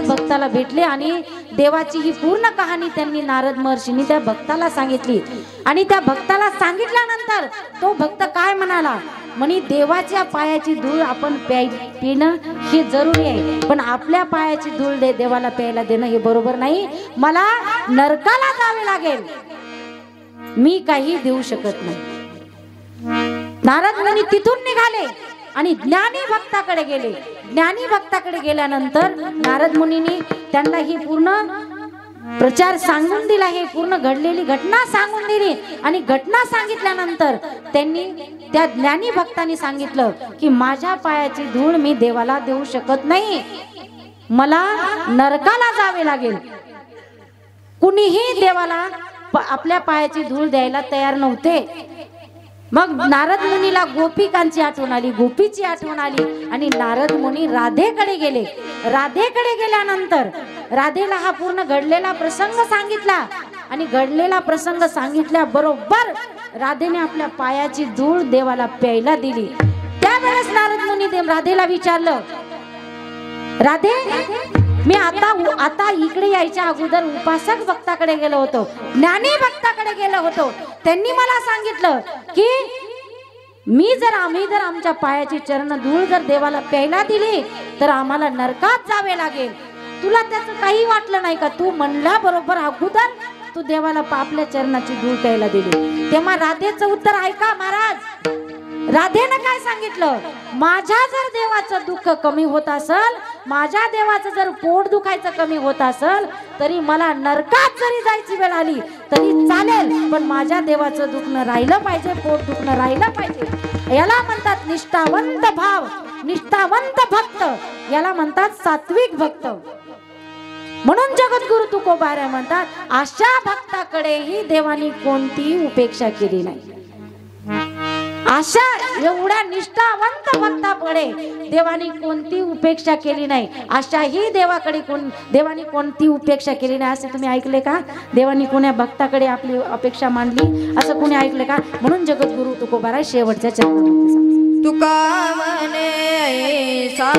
भक्ताला भेटले आणि देवाची ही पूर्ण कहाणी त्यांनी नारद महर्षींनी त्या भक्ताला सांगितली. आणि त्या भक्ताला सांगितल्यानंतर तो भक्त काय म्हणाला, म्हणे देवाच्या पायाची धूळ आपण पिणं हे जरुरी आहे, पण आपल्या पायाची धूळ देवाला प्यायला देणं हे बरोबर नाही. मला नरकाला जावे लागेल, मी काही देऊ शकत नाही. नारद मुनी तिथून निघाले आणि ज्ञानी भक्ताकडे गेले. ज्ञानी भक्ताकडे गेल्यानंतर नारद मुनींनी त्यांना ही पूर्ण प्रचार सांगून दिला, हे पूर्ण घडलेली घटना सांगून दिली. आणि घटना सांगितल्यानंतर त्यांनी त्या ज्ञानी भक्तांनी सांगितलं की माझ्या पायाची धूळ मी देवाला देऊ शकत नाही, मला नरकाला जावे लागेल. कुणीही देवाला आपल्या पायाची धूळ द्यायला तयार नव्हते. मग नारद मुनीला गोपिकांची आठवण आली, गोपीची आठवण आली आणि नारद मुनी राधेकडे गेले. राधेकडे गेल्यानंतर राधेला हा पूर्ण घडलेला प्रसंग सांगितला आणि घडलेला प्रसंग सांगितल्याबरोबर राधेने आपल्या पायाची धूळ देवाला प्यायला दिली. त्यावेळेस नारद मुनी राधेला विचारलं, राधे मी आता इकडे यायच्या अगोदर उपासक भक्ताकडे गेलो होतो, ज्ञानी भक्ताकडे गेलो होतो. त्यांनी मला सांगितलं की आम्ही जर आमच्या पायाची चरण धूळ जर देवाला प्यायला दिली तर आम्हाला नरकात जावे लागेल. तुला त्याचं काही वाटलं नाही का? तू म्हणला बरोबर अगोदर तू देवाला आपल्या चरणाची धूळ प्यायला दिली. तेव्हा राधेचं उत्तर ऐका महाराज. राधेनं काय सांगितलं, माझ्या जर देवाचं दुःख कमी होत असेल, माझ्या देवाचं जर पोट दुखायचं कमी होत असेल, तरी मला नरकात जरी जायची वेळ आली तरी चालेल, पण माझ्या देवाचं दुखणं राहिलं पाहिजे, पोट दुखणं राहिलं पाहिजे. याला म्हणतात निष्ठावंत भाव, निष्ठावंत भक्त, याला म्हणतात सात्विक भक्त. म्हणून जगद्गुरु तुकोबाराय म्हणतात अशा भक्ताकडेही देवानी कोणतीही उपेक्षा केली नाही. अशा एवढ्या निष्ठावंत भक्ताकडे देवानी कोणती उपेक्षा केली नाही. अशाही देवानी कोणती उपेक्षा केली नाही. असे तुम्ही ऐकले का? देवानी कोण्या भक्ताकडे आपली अपेक्षा मांडली असं कोणी ऐकले का? म्हणून जगद्गुरु तुकोबाराय शेवटच्या चरणामध्ये सांगतात, तुका म्हणे ऐसा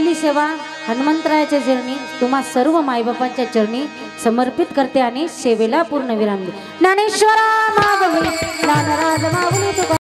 केलेली सेवा हनुमंतरायाच्या चरणी, तुम्हा सर्व मायबापांच्या चरणी समर्पित करते आणि सेवेला पूर्ण विराम दे. ज्ञानेश्वरा मागवी ज्ञानराज माऊली तुका